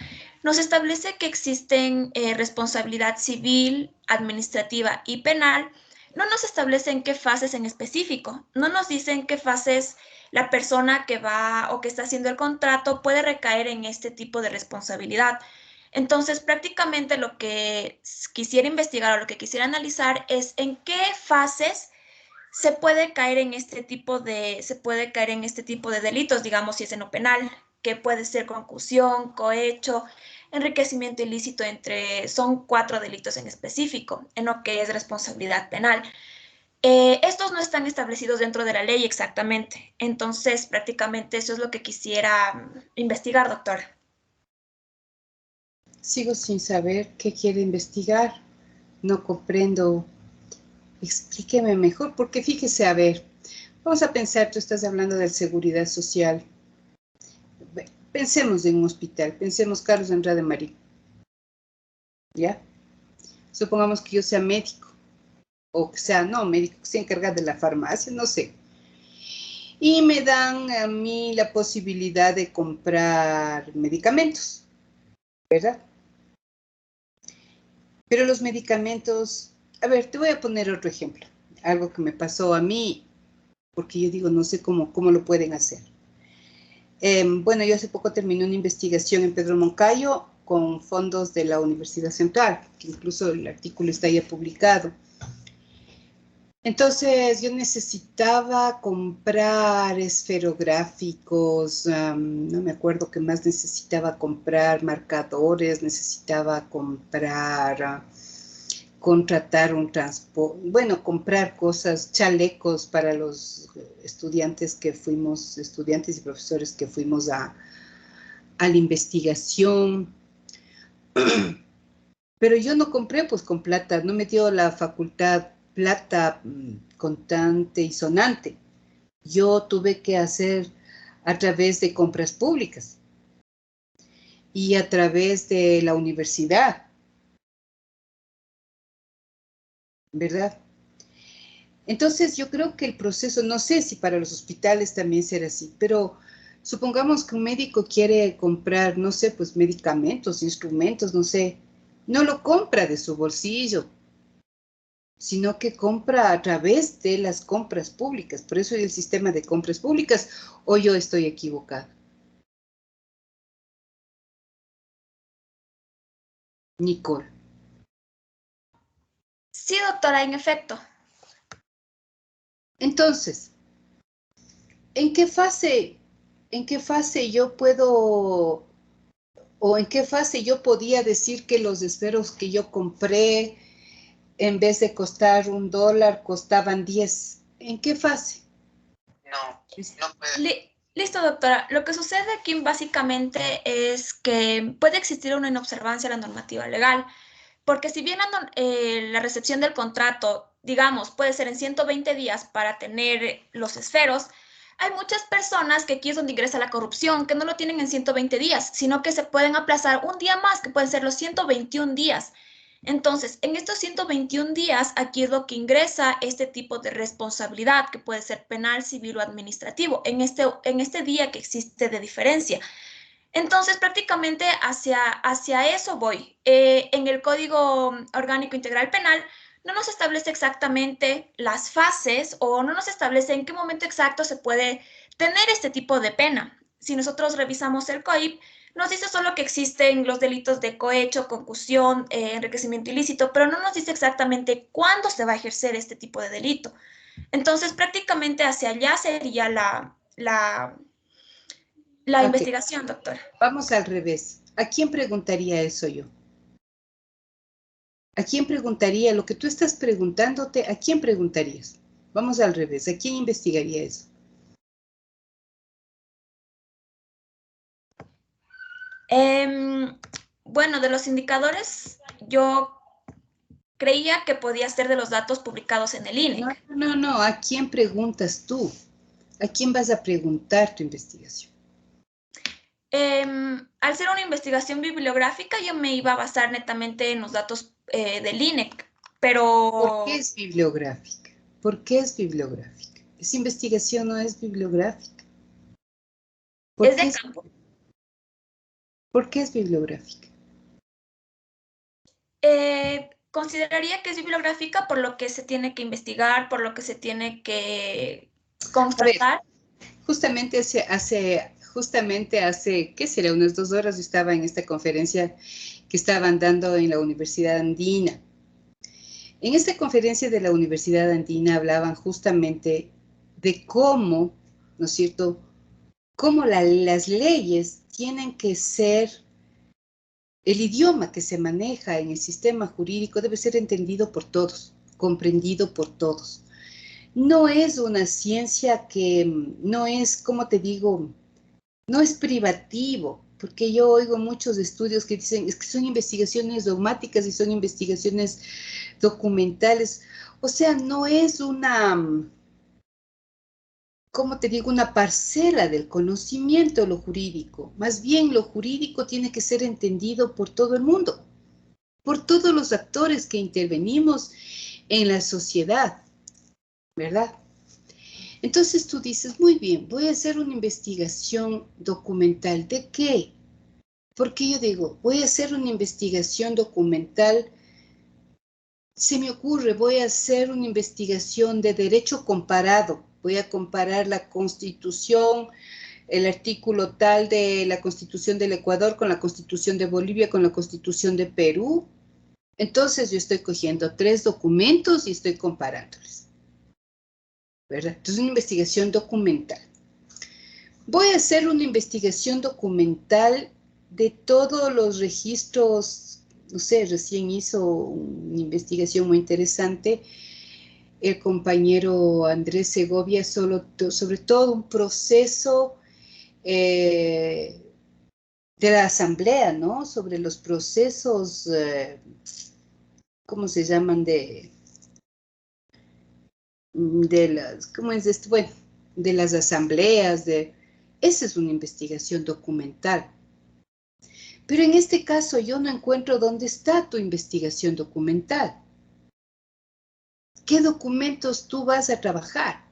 nos establece que existen responsabilidad civil, administrativa y penal, no nos establece en qué fases en específico. No nos dice en qué fases la persona que va o que está haciendo el contrato puede recaer en este tipo de responsabilidad. Entonces, prácticamente lo que quisiera investigar o lo que quisiera analizar es en qué fases se puede caer en este tipo de delitos, digamos, si es en lo penal, que puede ser concusión, cohecho, enriquecimiento ilícito, son 4 delitos en específico, en lo que es responsabilidad penal. Estos no están establecidos dentro de la ley exactamente, entonces prácticamente eso es lo que quisiera investigar, doctora. Sigo sin saber qué quiere investigar. No comprendo. Explíqueme mejor, porque fíjese, a ver, vamos a pensar, tú estás hablando de seguridad social. Pensemos en un hospital, pensemos Carlos Andrade Marín. ¿Ya? Supongamos que yo sea médico, o que sea, no médico, que sea encargado de la farmacia, no sé. Y me dan a mí la posibilidad de comprar medicamentos, ¿verdad? Pero los medicamentos, a ver, te voy a poner otro ejemplo, algo que me pasó a mí, porque yo digo, no sé cómo lo pueden hacer. Bueno, yo hace poco terminé una investigación en Pedro Moncayo con fondos de la Universidad Central, que incluso el artículo está ya publicado. Entonces, yo necesitaba comprar esferográficos, no me acuerdo qué más necesitaba comprar, marcadores, necesitaba comprar, contratar un transporte, bueno, comprar cosas, chalecos para los estudiantes y profesores que fuimos a la investigación. Pero yo no compré pues con plata, no me dio la facultad plata contante y sonante. Yo tuve que hacer a través de compras públicas y a través de la universidad, ¿verdad? Entonces yo creo que el proceso, no sé si para los hospitales también será así, pero supongamos que un médico quiere comprar, no sé, pues medicamentos, instrumentos, no sé, no lo compra de su bolsillo, sino que compra a través de las compras públicas. Por eso hay el sistema de compras públicas, o yo estoy equivocada. Nicole. Sí, doctora, en efecto. Entonces, ¿en qué fase yo puedo, o en qué fase yo podía decir que los esferos que yo compré, en vez de costar $1, costaban 10? ¿En qué fase? No puede. Listo, doctora. Lo que sucede aquí básicamente es que puede existir una inobservancia a la normativa legal, porque si bien la recepción del contrato, digamos, puede ser en 120 días para tener los esferos, hay muchas personas que aquí es donde ingresa la corrupción, que no lo tienen en 120 días, sino que se pueden aplazar un día más, que pueden ser los 121 días. Entonces, en estos 121 días, aquí es lo que ingresa este tipo de responsabilidad, que puede ser penal, civil o administrativo, en este día que existe de diferencia. Entonces, prácticamente hacia eso voy. En el Código Orgánico Integral Penal no nos establece exactamente las fases o no nos establece en qué momento exacto se puede tener este tipo de pena. Si nosotros revisamos el COIP, nos dice solo que existen los delitos de cohecho, concusión, enriquecimiento ilícito, pero no nos dice exactamente cuándo se va a ejercer este tipo de delito. Entonces, prácticamente hacia allá sería la Okay. investigación, doctora. Vamos al revés. ¿A quién preguntaría eso yo? ¿A quién preguntaría lo que tú estás preguntándote? ¿A quién preguntarías? Vamos al revés. ¿A quién investigaría eso? Bueno, de los indicadores, yo creía que podía ser de los datos publicados en el INEC. No. ¿A quién preguntas tú? ¿A quién vas a preguntar tu investigación? Al ser una investigación bibliográfica, yo me iba a basar netamente en los datos del INEC. pero... ¿Por qué es bibliográfica? ¿Por qué es bibliográfica? ¿Esa investigación no es bibliográfica? Es de campo. ¿Por qué es bibliográfica? Consideraría que es bibliográfica por lo que se tiene que investigar, por lo que se tiene que constatar. Justamente hace, ¿qué será? Unas 2 horas yo estaba en esta conferencia que estaban dando en la Universidad Andina. En esta conferencia de la Universidad Andina hablaban justamente de cómo, ¿no es cierto?, cómo las leyes tienen que ser, el idioma que se maneja en el sistema jurídico debe ser entendido por todos, comprendido por todos. No es una ciencia que no es, como te digo, no es privativo, porque yo oigo muchos estudios que dicen es que son investigaciones dogmáticas y son investigaciones documentales. O sea, no es una, como te digo, una parcela del conocimiento lo jurídico. Más bien lo jurídico tiene que ser entendido por todo el mundo, por todos los actores que intervenimos en la sociedad, ¿verdad? Entonces tú dices, muy bien, voy a hacer una investigación documental. ¿De qué? Porque yo digo, voy a hacer una investigación documental. Se me ocurre, voy a hacer una investigación de derecho comparado. Voy a comparar la Constitución, el artículo tal de la Constitución del Ecuador con la Constitución de Bolivia, con la Constitución de Perú. Entonces yo estoy cogiendo 3 documentos y estoy comparándoles, ¿verdad? Entonces una investigación documental. Voy a hacer una investigación documental de todos los registros, no sé, recién hizo una investigación muy interesante el compañero Andrés Segovia sobre todo un proceso de la asamblea, ¿no? Sobre los procesos, ¿cómo se llaman? De las, ¿cómo es esto? Bueno, de las asambleas, esa es una investigación documental. Pero en este caso yo no encuentro dónde está tu investigación documental. ¿Qué documentos tú vas a trabajar?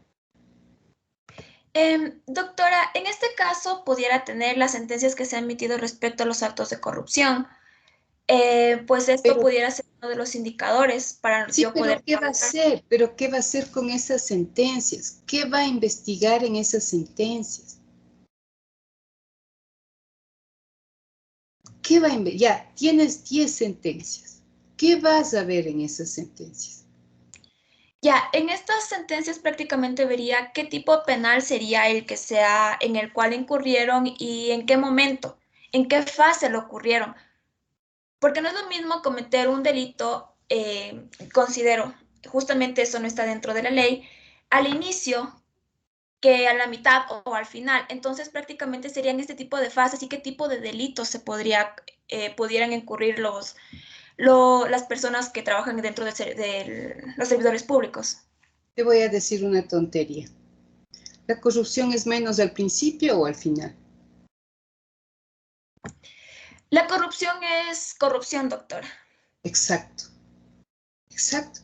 Doctora, en este caso pudiera tener las sentencias que se han emitido respecto a los actos de corrupción. Pues esto pudiera ser uno de los indicadores para yo poder... ¿Qué va a hacer? ¿Pero qué va a hacer con esas sentencias? ¿Qué va a investigar en esas sentencias? ¿Qué va a investigar? Ya, tienes 10 sentencias. ¿Qué vas a ver en esas sentencias? Ya, en estas sentencias prácticamente vería qué tipo penal sería el que sea, en el cual incurrieron y en qué momento, en qué fase lo ocurrieron. Porque no es lo mismo cometer un delito, considero, justamente eso no está dentro de la ley, al inicio que a la mitad o al final. Entonces prácticamente serían este tipo de fases y qué tipo de delitos se pudieran incurrir las personas que trabajan dentro de los servidores públicos. Te voy a decir una tontería. ¿La corrupción es menos al principio o al final? La corrupción es corrupción, doctora. Exacto. Exacto.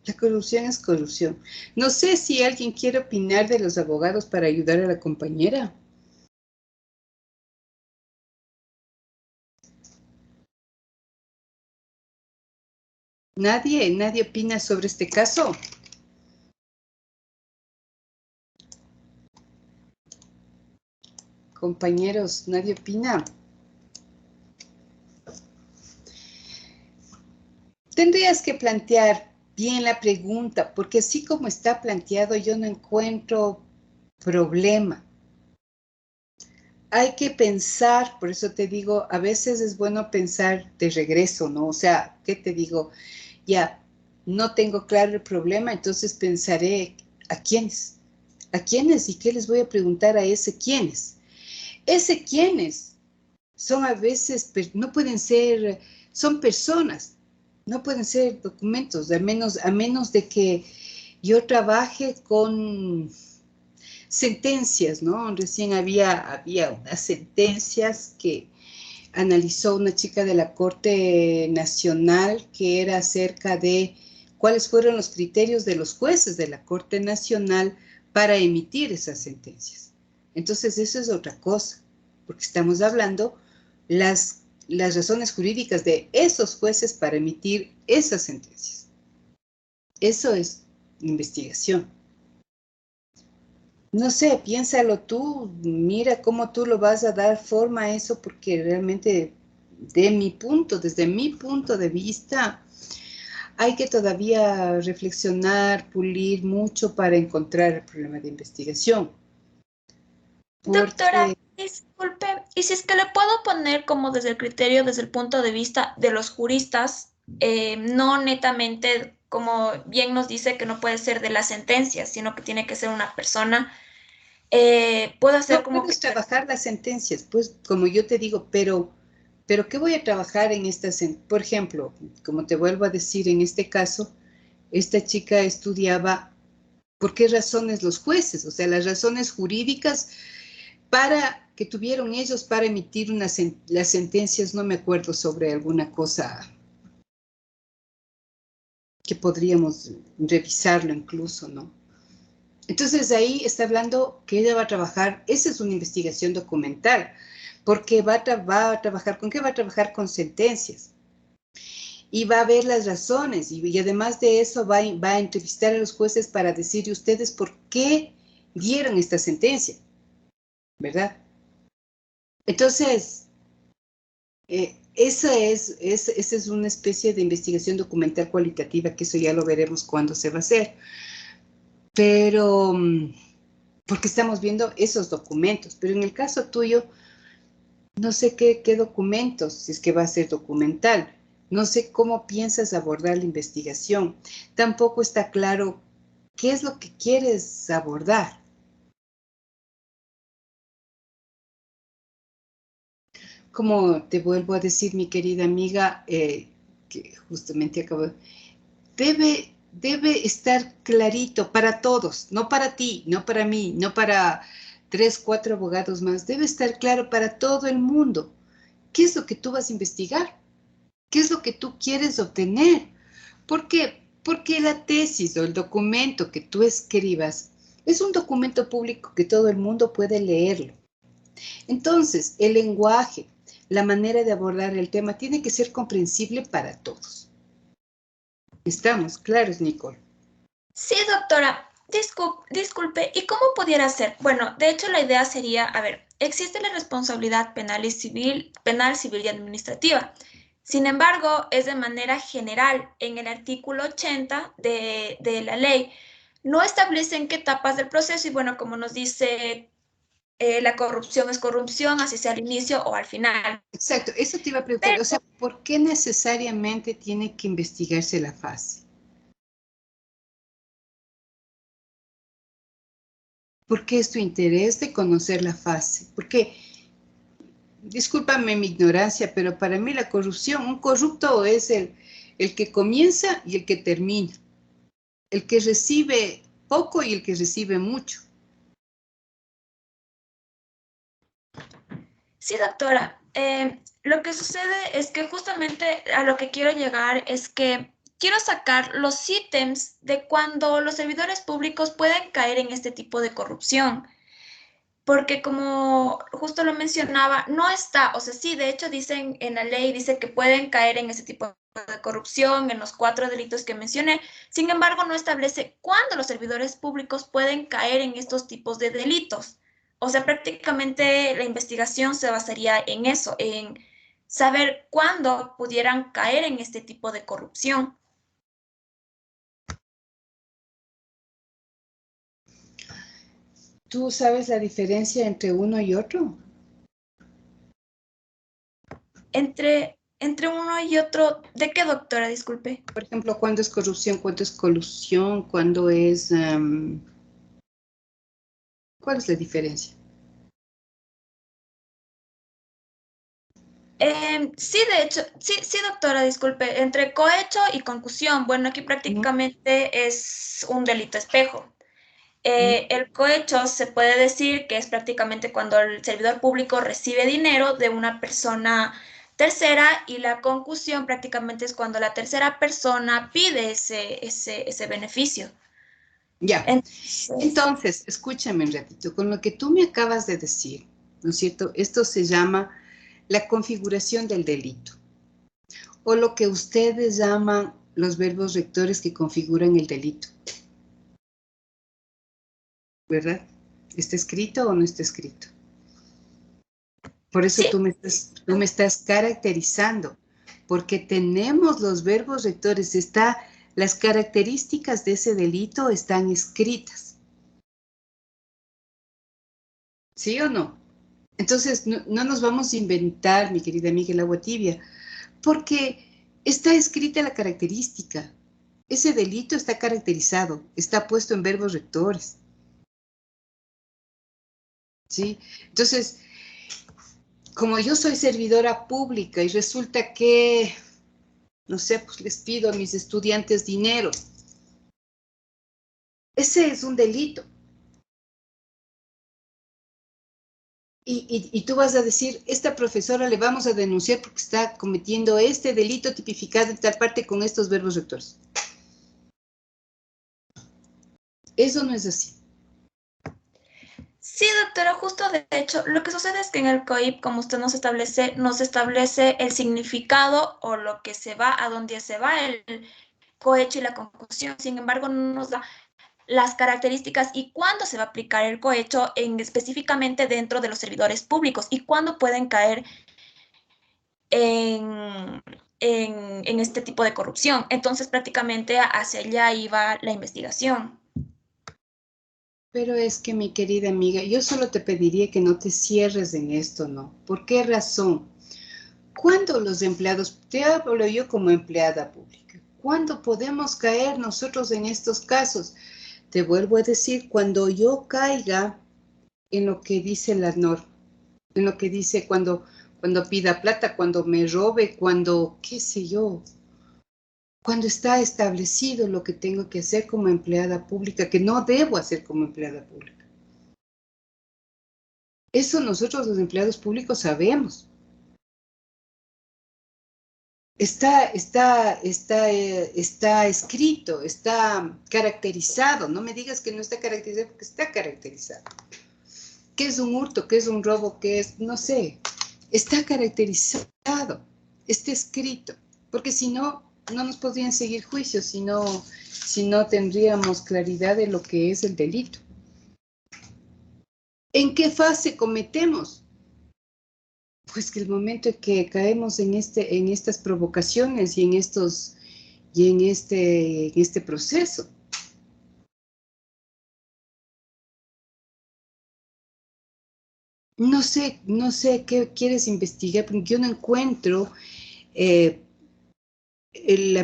La corrupción es corrupción. No sé si alguien quiere opinar de los abogados para ayudar a la compañera. ¿Nadie opina sobre este caso? Compañeros, ¿nadie opina? Tendrías que plantear bien la pregunta, porque así como está planteado, yo no encuentro problema. Hay que pensar, por eso te digo, a veces es bueno pensar de regreso, ¿no? O sea, ¿qué te digo? Ya, no tengo claro el problema, entonces pensaré, ¿a quiénes? ¿A quiénes? ¿Y qué les voy a preguntar a ese quiénes? Ese quiénes son a veces, no pueden ser, son personas, no pueden ser documentos, a menos de que yo trabaje con sentencias, ¿no? Recién había unas sentencias que analizó una chica de la Corte Nacional que era acerca de cuáles fueron los criterios de los jueces de la Corte Nacional para emitir esas sentencias. Entonces, eso es otra cosa, porque estamos hablando las razones jurídicas de esos jueces para emitir esas sentencias. Eso es investigación. No sé, piénsalo tú, mira cómo tú lo vas a dar forma a eso, porque realmente desde mi punto de vista, hay que todavía reflexionar, pulir mucho para encontrar el problema de investigación. Doctora, disculpe, y si es que le puedo poner como desde el criterio, desde el punto de vista de los juristas, no netamente, como bien nos dice, que no puede ser de las sentencias, sino que tiene que ser una persona, puedo hacer No como puedes trabajar las sentencias, pues como yo te digo, pero ¿qué voy a trabajar en estas? Por ejemplo, como te vuelvo a decir, en este caso, esta chica estudiaba por qué razones los jueces, o sea, las razones jurídicas para que tuvieron ellos para emitir las sentencias, no me acuerdo sobre alguna cosa que podríamos revisarlo incluso, ¿no? Entonces ahí está hablando que ella va a trabajar, esa es una investigación documental, porque va a trabajar, ¿con qué va a trabajar? Con sentencias. Y va a ver las razones, y además de eso va a entrevistar a los jueces para decir ustedes por qué dieron esta sentencia, ¿verdad? Entonces, esa es una especie de investigación documental cualitativa, que eso ya lo veremos cuándo se va a hacer. Pero, porque estamos viendo esos documentos, pero en el caso tuyo, no sé qué documentos, si es que va a ser documental, no sé cómo piensas abordar la investigación, tampoco está claro qué es lo que quieres abordar. Como te vuelvo a decir, mi querida amiga, que justamente acabo, debe estar clarito para todos, no para ti, no para mí, no para 3, 4 abogados más, debe estar claro para todo el mundo. ¿Qué es lo que tú vas a investigar? ¿Qué es lo que tú quieres obtener? ¿Por qué? Porque la tesis o el documento que tú escribas es un documento público que todo el mundo puede leerlo. Entonces, el lenguaje, la manera de abordar el tema tiene que ser comprensible para todos. ¿Estamos claros, Nicole? Sí, doctora. Disculpe, ¿y cómo pudiera ser? Bueno, de hecho la idea sería, a ver, existe la responsabilidad penal y civil, y administrativa. Sin embargo, es de manera general. En el artículo 80 de la ley, no establece en qué etapas del proceso y bueno, como nos dice, la corrupción es corrupción, así sea al inicio o al final. Exacto, eso te iba a preguntar. Pero, o sea, ¿por qué necesariamente tiene que investigarse la fase? ¿Por qué es tu interés de conocer la fase? Porque, discúlpame mi ignorancia, pero para mí la corrupción, un corrupto es el que comienza y el que termina, el que recibe poco y el que recibe mucho. sí, doctora. Lo que sucede es que justamente a lo que quiero llegar es que quiero sacar los ítems de cuando los servidores públicos pueden caer en este tipo de corrupción. Porque como justo lo mencionaba, no está, o sea, sí, de hecho dicen en la ley, dice que pueden caer en ese tipo de corrupción, en los 4 delitos que mencioné. Sin embargo, no establece cuándo los servidores públicos pueden caer en estos tipos de delitos. O sea, prácticamente la investigación se basaría en eso, en saber cuándo pudieran caer en este tipo de corrupción. ¿Tú sabes la diferencia entre uno y otro? Entre uno y otro, ¿de qué, doctora? Disculpe. Por ejemplo, ¿cuándo es corrupción? ¿Cuándo es colusión? ¿Cuándo es... ¿cuál es la diferencia? Sí, de hecho, sí, doctora, disculpe, entre cohecho y concusión, bueno, aquí prácticamente es un delito espejo. El cohecho se puede decir que es prácticamente cuando el servidor público recibe dinero de una persona tercera, y la concusión prácticamente es cuando la tercera persona pide ese beneficio. Ya. Entonces, escúchame un ratito. Con lo que tú me acabas de decir, ¿no es cierto? Esto se llama la configuración del delito, o lo que ustedes llaman los verbos rectores que configuran el delito. ¿Verdad? ¿Está escrito o no está escrito? Por eso tú me estás caracterizando, porque tenemos los verbos rectores, las características de ese delito están escritas. ¿Sí o no? Entonces, no nos vamos a inventar, mi querida amiga, el agua tibia, porque está escrita la característica. Ese delito está caracterizado, está puesto en verbos rectores. ¿Sí? Entonces, como yo soy servidora pública y resulta que, no sé, pues les pido a mis estudiantes dinero, ese es un delito. Y tú vas a decir, esta profesora le vamos a denunciar porque está cometiendo este delito tipificado en tal parte con estos verbos rectores. Eso no es así. Sí, doctora, justo de hecho, lo que sucede es que en el COIP, como usted nos establece el significado o lo que se va, a dónde se va el cohecho y la concusión. Sin embargo, no nos da las características y cuándo se va a aplicar el cohecho específicamente dentro de los servidores públicos y cuándo pueden caer en este tipo de corrupción. Entonces, prácticamente hacia allá iba la investigación. Pero es que, mi querida amiga, yo solo te pediría que no te cierres en esto, ¿no? ¿Por qué razón? ¿Cuándo los empleados, te hablo yo como empleada pública, cuándo podemos caer nosotros en estos casos? Te vuelvo a decir, cuando yo caiga en lo que dice la norma, en lo que dice cuando pida plata, cuando me robe, cuando, qué sé yo, cuando está establecido lo que tengo que hacer como empleada pública, que no debo hacer como empleada pública. Eso nosotros los empleados públicos sabemos. Está escrito, está caracterizado. No me digas que no está caracterizado, porque está caracterizado. ¿Qué es un hurto? ¿Qué es un robo? ¿Qué es? No sé. Está caracterizado, está escrito. Porque si no, no nos podrían seguir juicios, si no tendríamos claridad de lo que es el delito. ¿En qué fase cometemos? Pues que el momento en que caemos en estas provocaciones y en este proceso. No sé qué quieres investigar, porque yo no encuentro el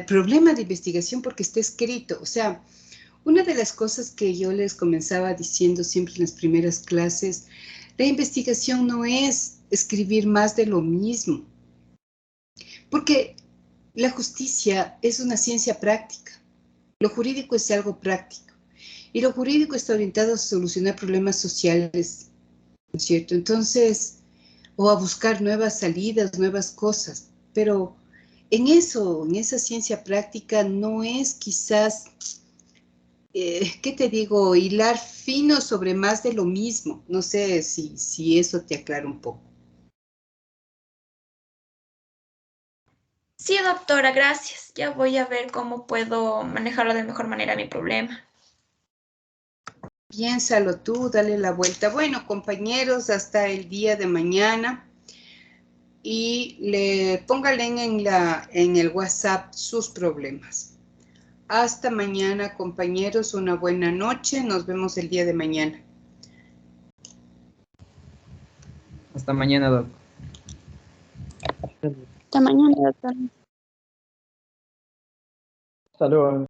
problema de investigación porque está escrito. O sea, una de las cosas que yo les comenzaba diciendo siempre en las primeras clases, la investigación no es escribir más de lo mismo, porque la justicia es una ciencia práctica, lo jurídico es algo práctico, y lo jurídico está orientado a solucionar problemas sociales, ¿no es cierto? Entonces, o a buscar nuevas salidas, nuevas cosas, pero en esa ciencia práctica no es quizás, ¿qué te digo? Hilar fino sobre más de lo mismo. No sé si eso te aclara un poco. Sí, doctora, gracias. Ya voy a ver cómo puedo manejarlo de mejor manera mi problema. Piénsalo tú, dale la vuelta. Bueno, compañeros, hasta el día de mañana. Y póngale en el WhatsApp sus problemas. Hasta mañana, compañeros. Una buena noche. Nos vemos el día de mañana. Hasta mañana, doc. Hasta mañana, doctora. Hasta luego.